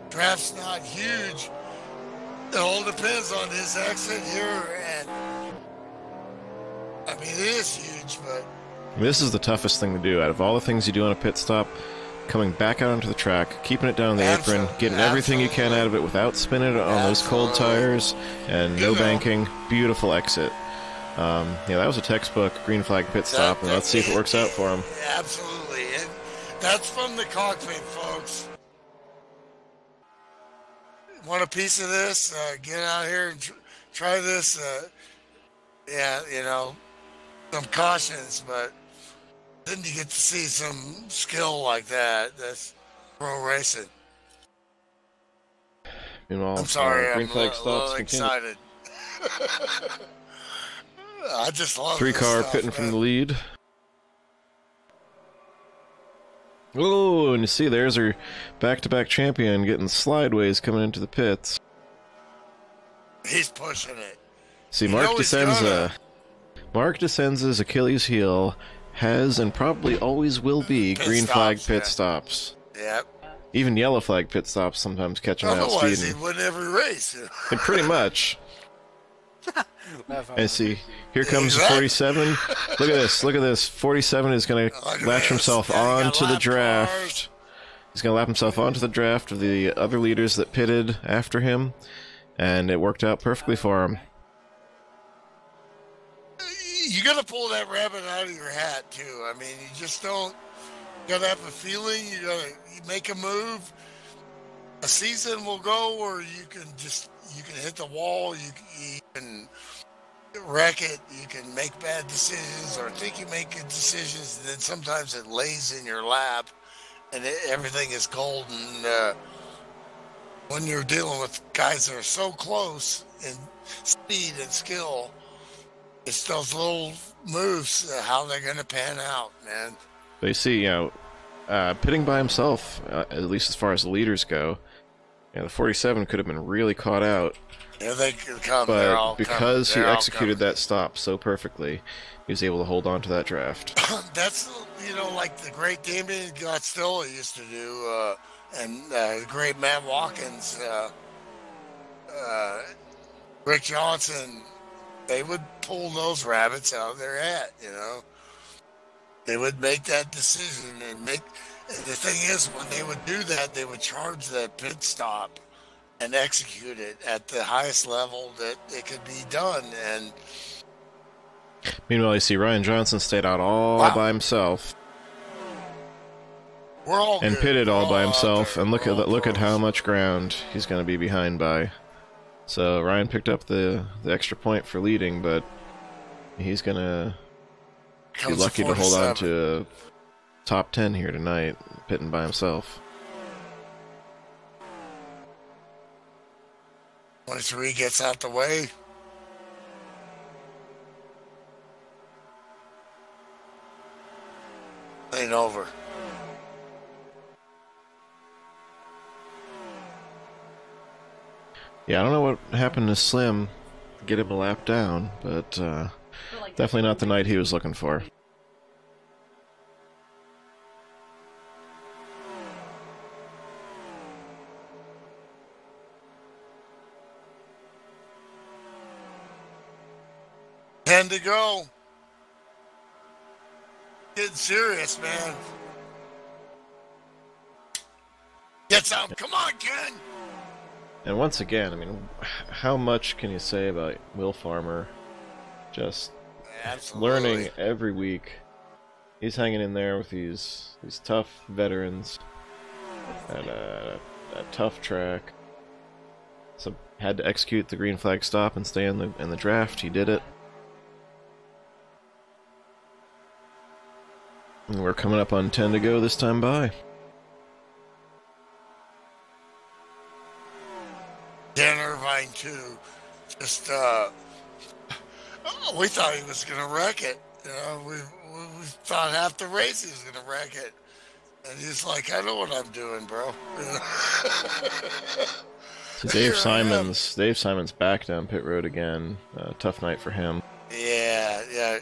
Draft's not huge. It all depends on his exit here, and I mean, it is huge, but This is the toughest thing to do. Out of all the things you do on a pit stop, coming back out onto the track, keeping it down the apron, getting everything you can out of it without spinning it on those cold tires, and no banking. Beautiful exit. Yeah, that was a textbook green flag pit stop, and let's see if it works out for him. Absolutely. And that's from the cockpit, folks. Want a piece of this? Get out here and try this. Yeah, some cautions, but then you get to see some skill like that. That's pro racing. Meanwhile, I'm sorry, green I'm flag a stops little continue. excited. I just love Three this car stuff, pitting from man. the lead. Oh, and you see there's our back-to-back champion getting slideways coming into the pits. He's pushing it. See, You Mark know he's gonna. DeSenza's Achilles heel has and probably always will be Pit green flag stops, pit yeah. stops. Yep. Even yellow flag pit stops sometimes catch him out Otherwise, speeding. he'd win every race. And pretty much. And see, here comes the Exactly. 47. Look at this. Look at this. 47 is going Look to at latch this. himself Yeah, you got onto the lap draft. cars. He's going to lap himself onto the draft of the other leaders that pitted after him, and it worked out perfectly for him. You got to pull that rabbit out of your hat, too. I mean, you just don't. You got to have a feeling. You make a move. A season will go, or you can hit the wall. You can wreck it. You can make bad decisions or think you make good decisions. And then sometimes it lays in your lap, and everything is golden. When you're dealing with guys that are so close in speed and skill, it's those little moves, how they're going to pan out, man. But you see, pitting by himself, at least as far as the leaders go, the 47 could have been really caught out. Yeah, they could come. They're all But because he coming. They're all executed that stop so perfectly, he was able to hold on to that draft. That's, like the great Damien Godzilla used to do, and the great Matt Watkins, Rick Johnson. They would pull those rabbits out of their hat, They would make that decision and the thing is, when they would do that, they would charge that pit stop and execute it at the highest level that it could be done. And Meanwhile, you see Ryan Johnson stayed out all by himself we're all and good. pitted We're all by out himself. there. And look We're at all how pros. much ground he's going to be behind by. So Ryan picked up the extra point for leading, but he's going to be Comes lucky to hold on 47. to a top 10 here tonight, pitting by himself. 23 gets out the way. Ain't over. Yeah, I don't know what happened to Slim. get him a lap down, but definitely not the night he was looking for. Ten to go. Getting serious, man. Get some. Come on, Ken. And once again, I mean, how much can you say about Will Farmer? Just Absolutely. learning every week. He's hanging in there with these tough veterans at a tough track. So had to execute the green flag stop and stay in the draft. He did it. And we're coming up on 10 to go this time by. Dan Irvine too. Just we thought he was gonna wreck it. You know, we thought half the race he was gonna wreck it, and he's like, "I know what I'm doing, bro." So Dave Simon's back down pit road again. Tough night for him. Yeah.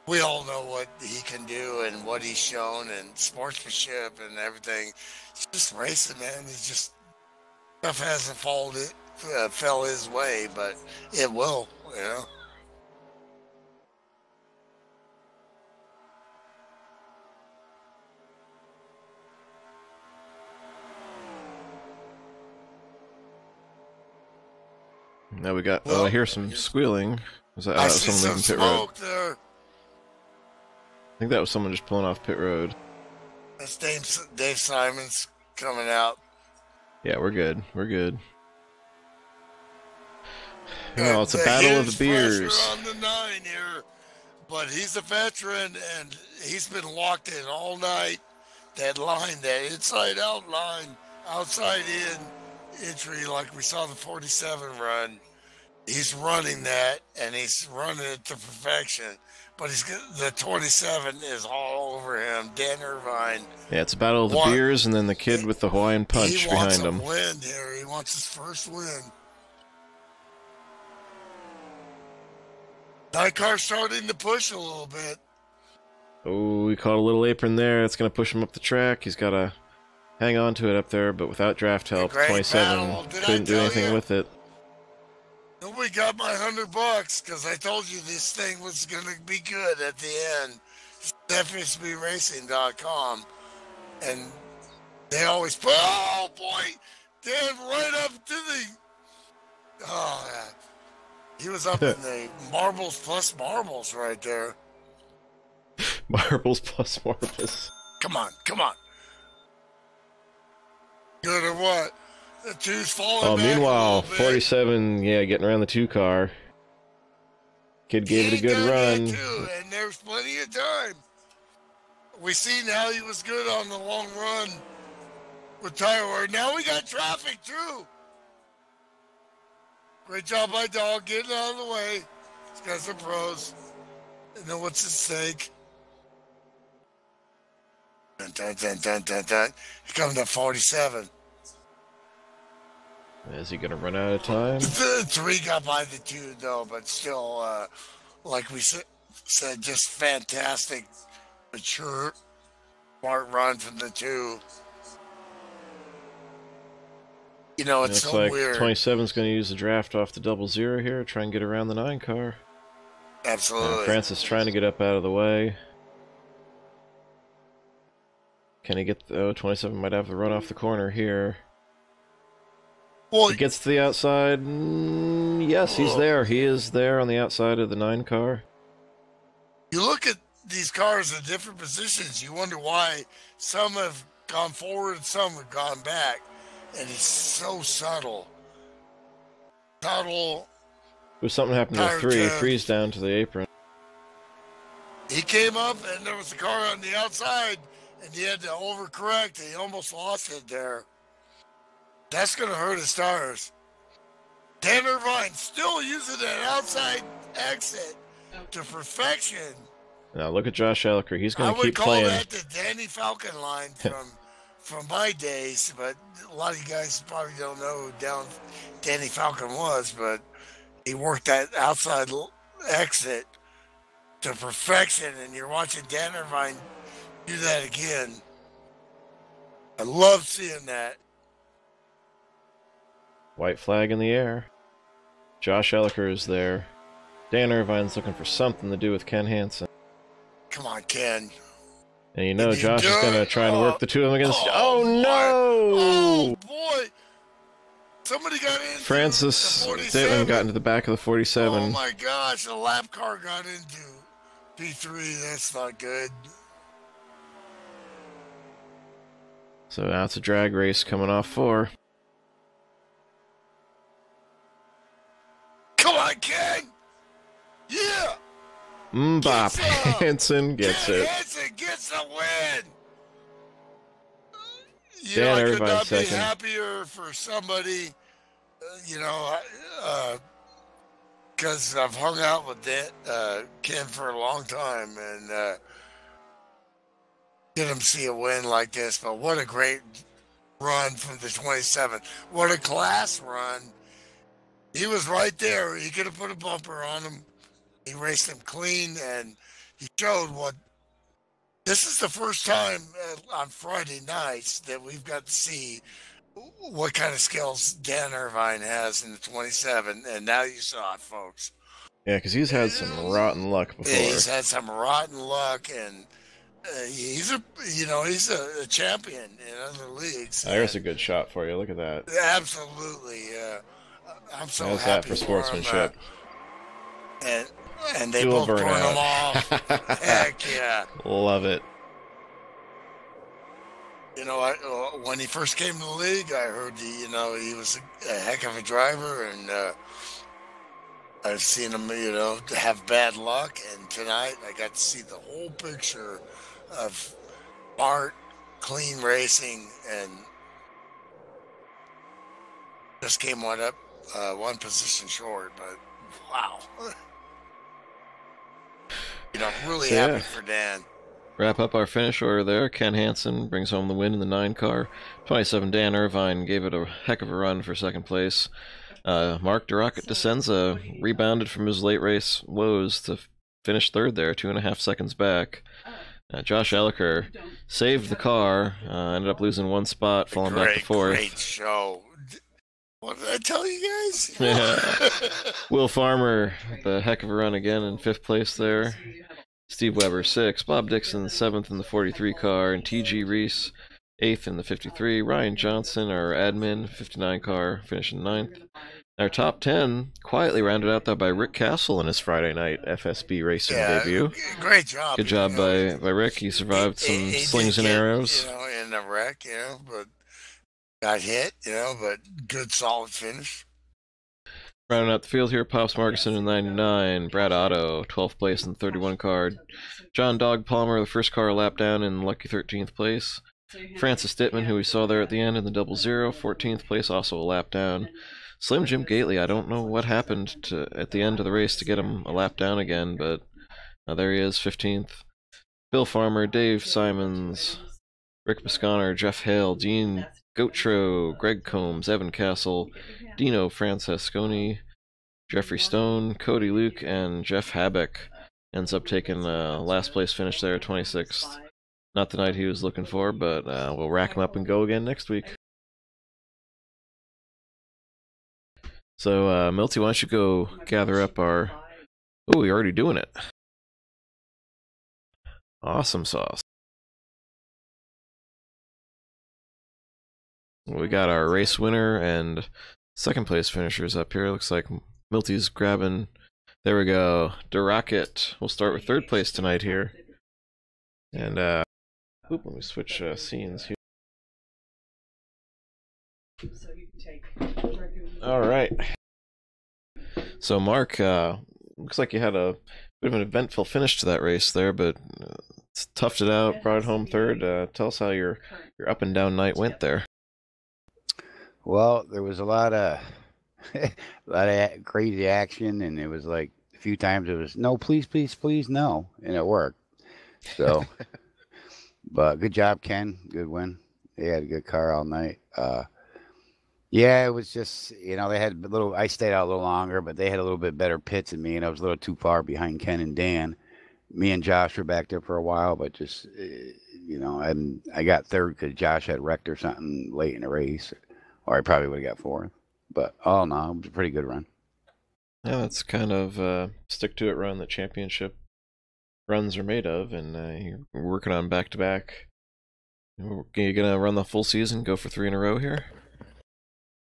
We all know what he can do and what he's shown and sportsmanship and everything. It's just racing, man. It's just stuff hasn't fell his way, but it will, you know. Now we got. I hear some squealing. Was that I see someone some leaving pit road? smoke there. I think that was someone just pulling off pit road. That's Dave Simons coming out. Yeah, we're good. We're good. No, it's a battle of the beers. Pressure on the 9 here, but he's a veteran and he's been locked in all night. That line, that inside-out line, outside-in entry, like we saw the 47 run. He's running that, and he's running it to perfection. But the 27 is all over him. Dan Irvine. Yeah, it's a battle of the beers, and then the kid with the Hawaiian punch behind him. He wants a win here. He wants his first win. That car starting to push a little bit. Oh, he caught a little apron there. It's going to push him up the track. He's got to hang on to it up there, but without draft help, 27 couldn't do anything with it. Nobody got my $100 because I told you this thing was going to be good at the end. FSBRacing.com. And they always put, oh boy, Dan right up to the, oh yeah. He was up in the marbles plus marbles right there. Marbles plus marbles. Come on. Good or what? The 2's falling back. Meanwhile, 47, getting around the 2 car. Kid gave it a good run. And there's plenty of time. We see now he was good on the long run with tire wear. Now we got traffic too. Great job by Dog getting out of the way. These guys are pros. And then what's at stake? Dun, dun, dun, dun, dun, dun. He's coming to 47. Is he going to run out of time? The 3 got by the 2, though, but still, like we said, just fantastic, mature, smart run from the 2. You know, it's so weird. 27's going to use the draft off the 00 here, try and get around the 9 car. Absolutely. Francis trying to get up out of the way. Can he get... 27 might have to run off the corner here. Well, he gets to the outside. Yes, he's there. He is there on the outside of the 9 car. You look at these cars in different positions, you wonder why some have gone forward and some have gone back. And it's so subtle. If something happened to 3, 3's down to the apron. He came up and there was a car on the outside and he had to overcorrect and he almost lost it there. That's going to hurt his tires. Dan Irvine still using that outside exit to perfection. Now look at Josh Elker. He's going to keep I playing. would call that the Danny Falcon line from my days, but a lot of you guys probably don't know who Danny Falcon was, but He worked that outside exit to perfection, and you're watching Dan Irvine do that again. I love seeing that. White flag in the air. Josh Elliker is there. Dan Irvine's looking for something to do with Ken Hansen. Come on, Ken. And you know Josh is going to try and work the two of them against... Oh, no! Oh, boy! Somebody got into Francis the 47. Dittman got into the back of the 47. Oh, my gosh. The lap car got into P3. That's not good. So now it's a drag race coming off 4. Come on, Ken! Yeah! Bob Hansen gets it. Hansen gets the win! Dan I could Irvine not second. be happier for somebody, because I've hung out with Ken for a long time, and get him see a win like this. But what a great run from the 27. What a class run. He was right there. He could have put a bumper on him. He raced him clean, and he showed what. This is the first time on Friday nights that we've got to see what kind of skills Dan Irvine has in the 27, and now you saw it, folks. Yeah, because he's had some rotten luck before. Yeah, he's had some rotten luck, and he's a champion in other leagues. There's a good shot for you. Look at that. Absolutely. I'm so How's happy that for sportsmanship? And they Dual both burn burnout. them off. Heck yeah. Love it. When he first came to the league, I heard he was a heck of a driver, and I've seen him, have bad luck. And tonight, I got to see the whole picture of Bart, clean racing, and just came one position short. But wow, really happy for Dan. Wrap up our finish order there. Ken Hansen brings home the win in the 9 car. 27, Dan Irvine gave it a heck of a run for second place. Mark DeRocket Descenza rebounded from his late race lows to finish third there, 2.5 seconds back. Josh Elliker saved the car, ended up losing 1 spot, falling back to 4th. Great show. What did I tell you guys? Yeah. Will Farmer, the heck of a run again in 5th place there. Steve Weber 6th, Bob Dixon 7th in the 43 car, and T.G. Reese 8th in the 53. Ryan Johnson, our admin, 59 car, finishing 9th. Our top 10 quietly rounded out though by Rick Castle in his Friday night FSB racing debut. Great job. Good job by Rick. He survived some slings and arrows. In the wreck, but got hit, but good solid finish. Rounding out the field here, Pops Markison in 99, Brad Otto, 12th place in the 31 car, John Dog Palmer, the first car lap down in lucky 13th place, Francis Dittman, who we saw there at the end in the 00, 14th place, also a lap down. Slim Jim Gately, I don't know what happened at the end of the race to get him a lap down again, but there he is, 15th. Bill Farmer, Dave Simons, Rick Bisconner, Jeff Hale, Dean Gotro, Greg Combs, Evan Castle, Dino Francesconi, Jeffrey Stone, Cody Luke, and Jeff Habek ends up taking last place finish there, 26th. Not the night he was looking for, but we'll rack him up and go again next week. So, Milty, why don't you go gather up our... Oh, we're already doing it. Awesome sauce. We got our race winner and second place finishers up here. Looks like Milty's grabbing... There we go. DeRocket. We'll start with third place tonight here. And, let me switch scenes here. Alright. So, Mark, looks like you had a bit of an eventful finish to that race there, but toughed it out, brought it home third. Tell us how your up and down night went there. Well, there was a lot of crazy action, and it was like a few times it was no, please, please, please, no, and it worked. So, but good job, Ken. Good win. They had a good car all night. Yeah, it was just, they had a little. I stayed out a little longer, but they had a little bit better pits than me, and I was a little too far behind Ken and Dan. Me and Josh were back there for a while, but just, and I got third because Josh had wrecked or something late in the race, or I probably would have got fourth. But all in all, it was a pretty good run. Yeah, that's kind of stick to it run that championship runs are made of, and you're working on back to back. You gonna run the full season? Go for 3 in a row here?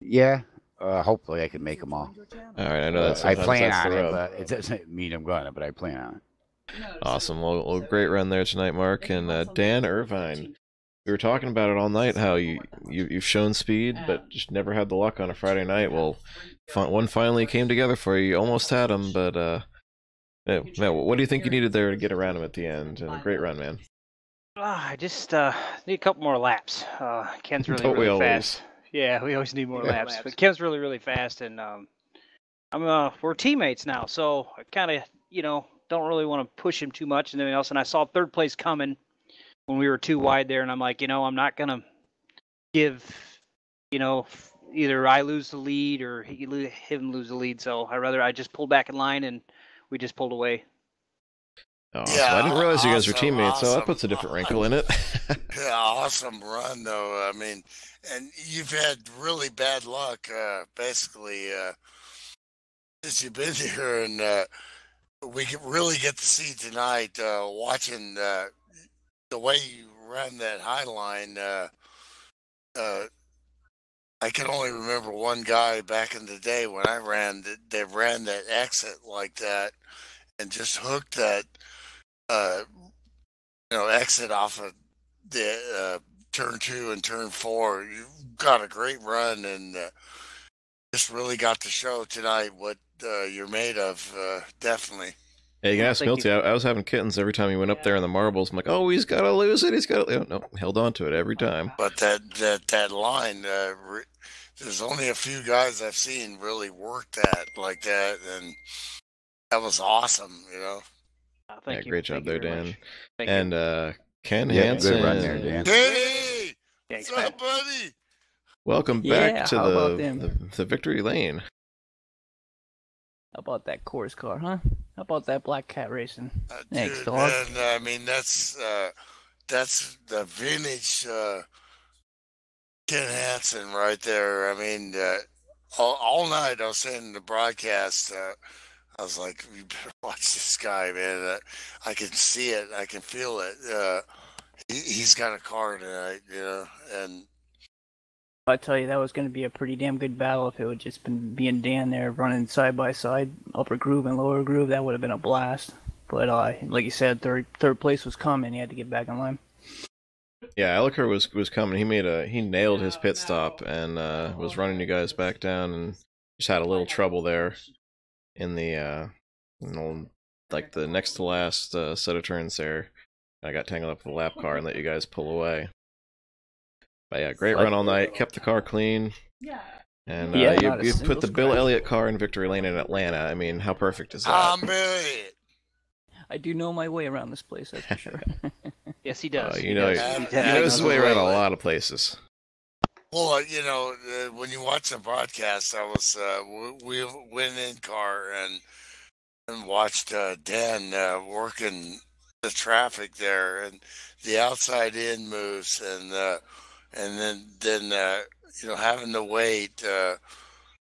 Yeah, hopefully I can make them all. All right, I know that I sometimes plan that's on the it, rub. but it doesn't mean I'm gonna. But I plan on it. Awesome. Well, great run there tonight, Mark. And Dan Irvine, we were talking about it all night, how you've shown speed, but just never had the luck on a Friday night. Well, one finally came together for you. You almost had him, but man, what do you think you needed there to get around him at the end? And a great run, man. I just need a couple more laps. Ken's really, Don't we really always? fast. Yeah, we always need more laps. But Ken's really, really fast, and we're teammates now, so I kind of, don't really want to push him too much and everything else. And I saw third place coming when we were too wide there, and I'm like, I'm not gonna give, either I lose the lead or him lose the lead. So I just pulled back in line, and we just pulled away. Awesome. Yeah, I didn't realize you guys were awesome, teammates, so that awesome. puts a different wrinkle in it. Yeah, awesome run though. I mean, and you've had really bad luck, basically, since you've been here, and we can really get to see tonight, watching the way you ran that high line. I can only remember one guy back in the day when I ran that ran that exit like that, and just hooked that exit off of the turn 2 and turn 4. You got a great run, and just really got to show tonight what you're made of. Definitely. Hey, you can Yeah, ask thank Milty. you. I was having kittens every time he went up there in the marbles. I'm like, oh, he's got to lose it. He's got to. No, held on to it every time. But that line, there's only a few guys I've seen really work that like that, and that was awesome. Thank you. Great job Thank you there, very Dan. much. Thank And you. Ken Yeah, Hansen. good run there, Dan. Hey, Thanks, what's man. up, buddy? Welcome Yeah, back to how about them? the victory lane. How about that course car, huh? How about that Black Cat Racing? Thanks, Dude, dog. man, I mean that's the vintage Ken Hansen right there. I mean, all night I was saying the broadcast. I was like, "You better watch this guy, man. I can see it. I can feel it. He's got a car tonight, and." I tell you, that was going to be a pretty damn good battle if it would just been Dan there running side by side, upper groove and lower groove. That would have been a blast. But like you said, third place was coming. He had to get back in line. Yeah, Elliker was coming. He nailed his pit stop and was running you guys back down, and just had a little trouble there in the like the next to last set of turns there. I got tangled up with the lap car and let you guys pull away. But yeah, great run all night. Kept the car clean. And Yeah, you not a put single the Bill scratch. Elliott car in victory lane in Atlanta. I mean, how perfect is that? I'm Billy. I do know my way around this place, that's for sure. Yes, he does. You know, He he does. knows his way around a lot of places. Well, when you watch the broadcast, I was we went in car and watched Dan working the traffic there and the outside in moves, and then having to wait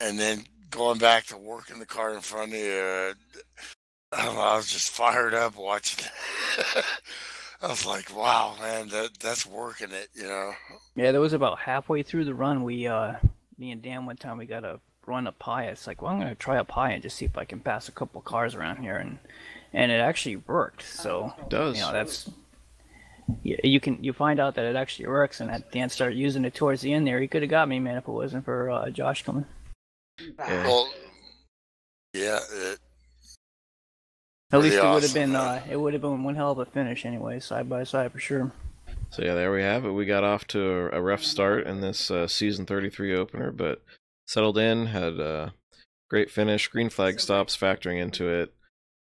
and then going back to working the car in front of you. I don't know, I was just fired up watching it. I was like, wow, man, that's working it, Yeah, there was about halfway through the run. Me and Dan one time we got a run a pie. It's like, well, I'm gonna try a pie and just see if I can pass a couple cars around here, and it actually worked. So It does. that's you find out that it actually works, and that Dan started using it towards the end there. He could have got me, man, if it wasn't for Josh coming. Yeah. Well, yeah, At least Pretty it would have been one hell of a finish anyway, side by side for sure. So yeah, there we have it. We got off to a rough start in this season 33 opener, but settled in, had a great finish, green flag stops factoring into it,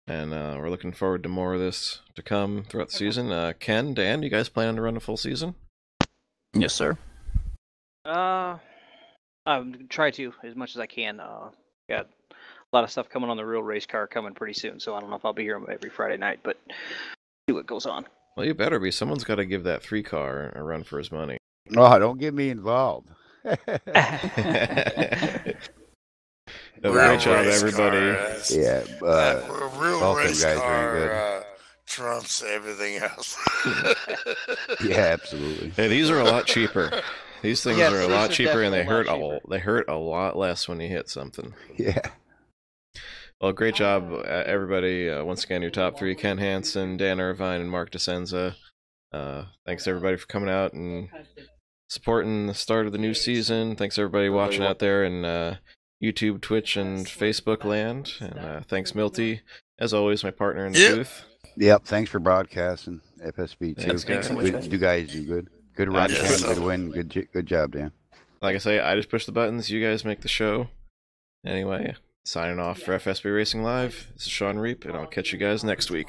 and we're looking forward to more of this to come throughout the season. Ken, Dan, you guys planning to run a full season? Yes, sir. Try to as much as I can. Got a lot of stuff coming on the real race car coming pretty soon, so I don't know if I'll be here every Friday night, but see what goes on. Well, you better be. Someone's got to give that 3-car a run for his money. Oh, don't get me involved. Great Real job, race everybody. car, Yeah, real both them race guys are car trumps everything else. yeah, absolutely. Hey, these are a lot cheaper. These things Yes, are a these lot are cheaper, and they definitely a hurt lot they hurt a lot less when you hit something. Yeah. Well, great job, everybody. Once again, your top 3: Ken Hansen, Dan Irvine, and Mark DeSenza. Thanks everybody for coming out and supporting the start of the new season. Thanks everybody watching out there in YouTube, Twitch, and Facebook land. And thanks Milty, as always, my partner in the booth. Yep. Thanks for broadcasting FSB too. Thanks, guys. You guys do good. Good run, Yes. Ken. Good win. Good job, Dan. Like I say, I just push the buttons. You guys make the show. Anyway, signing off for FSB Racing Live. This is Shawn Reap, and I'll catch you guys next week.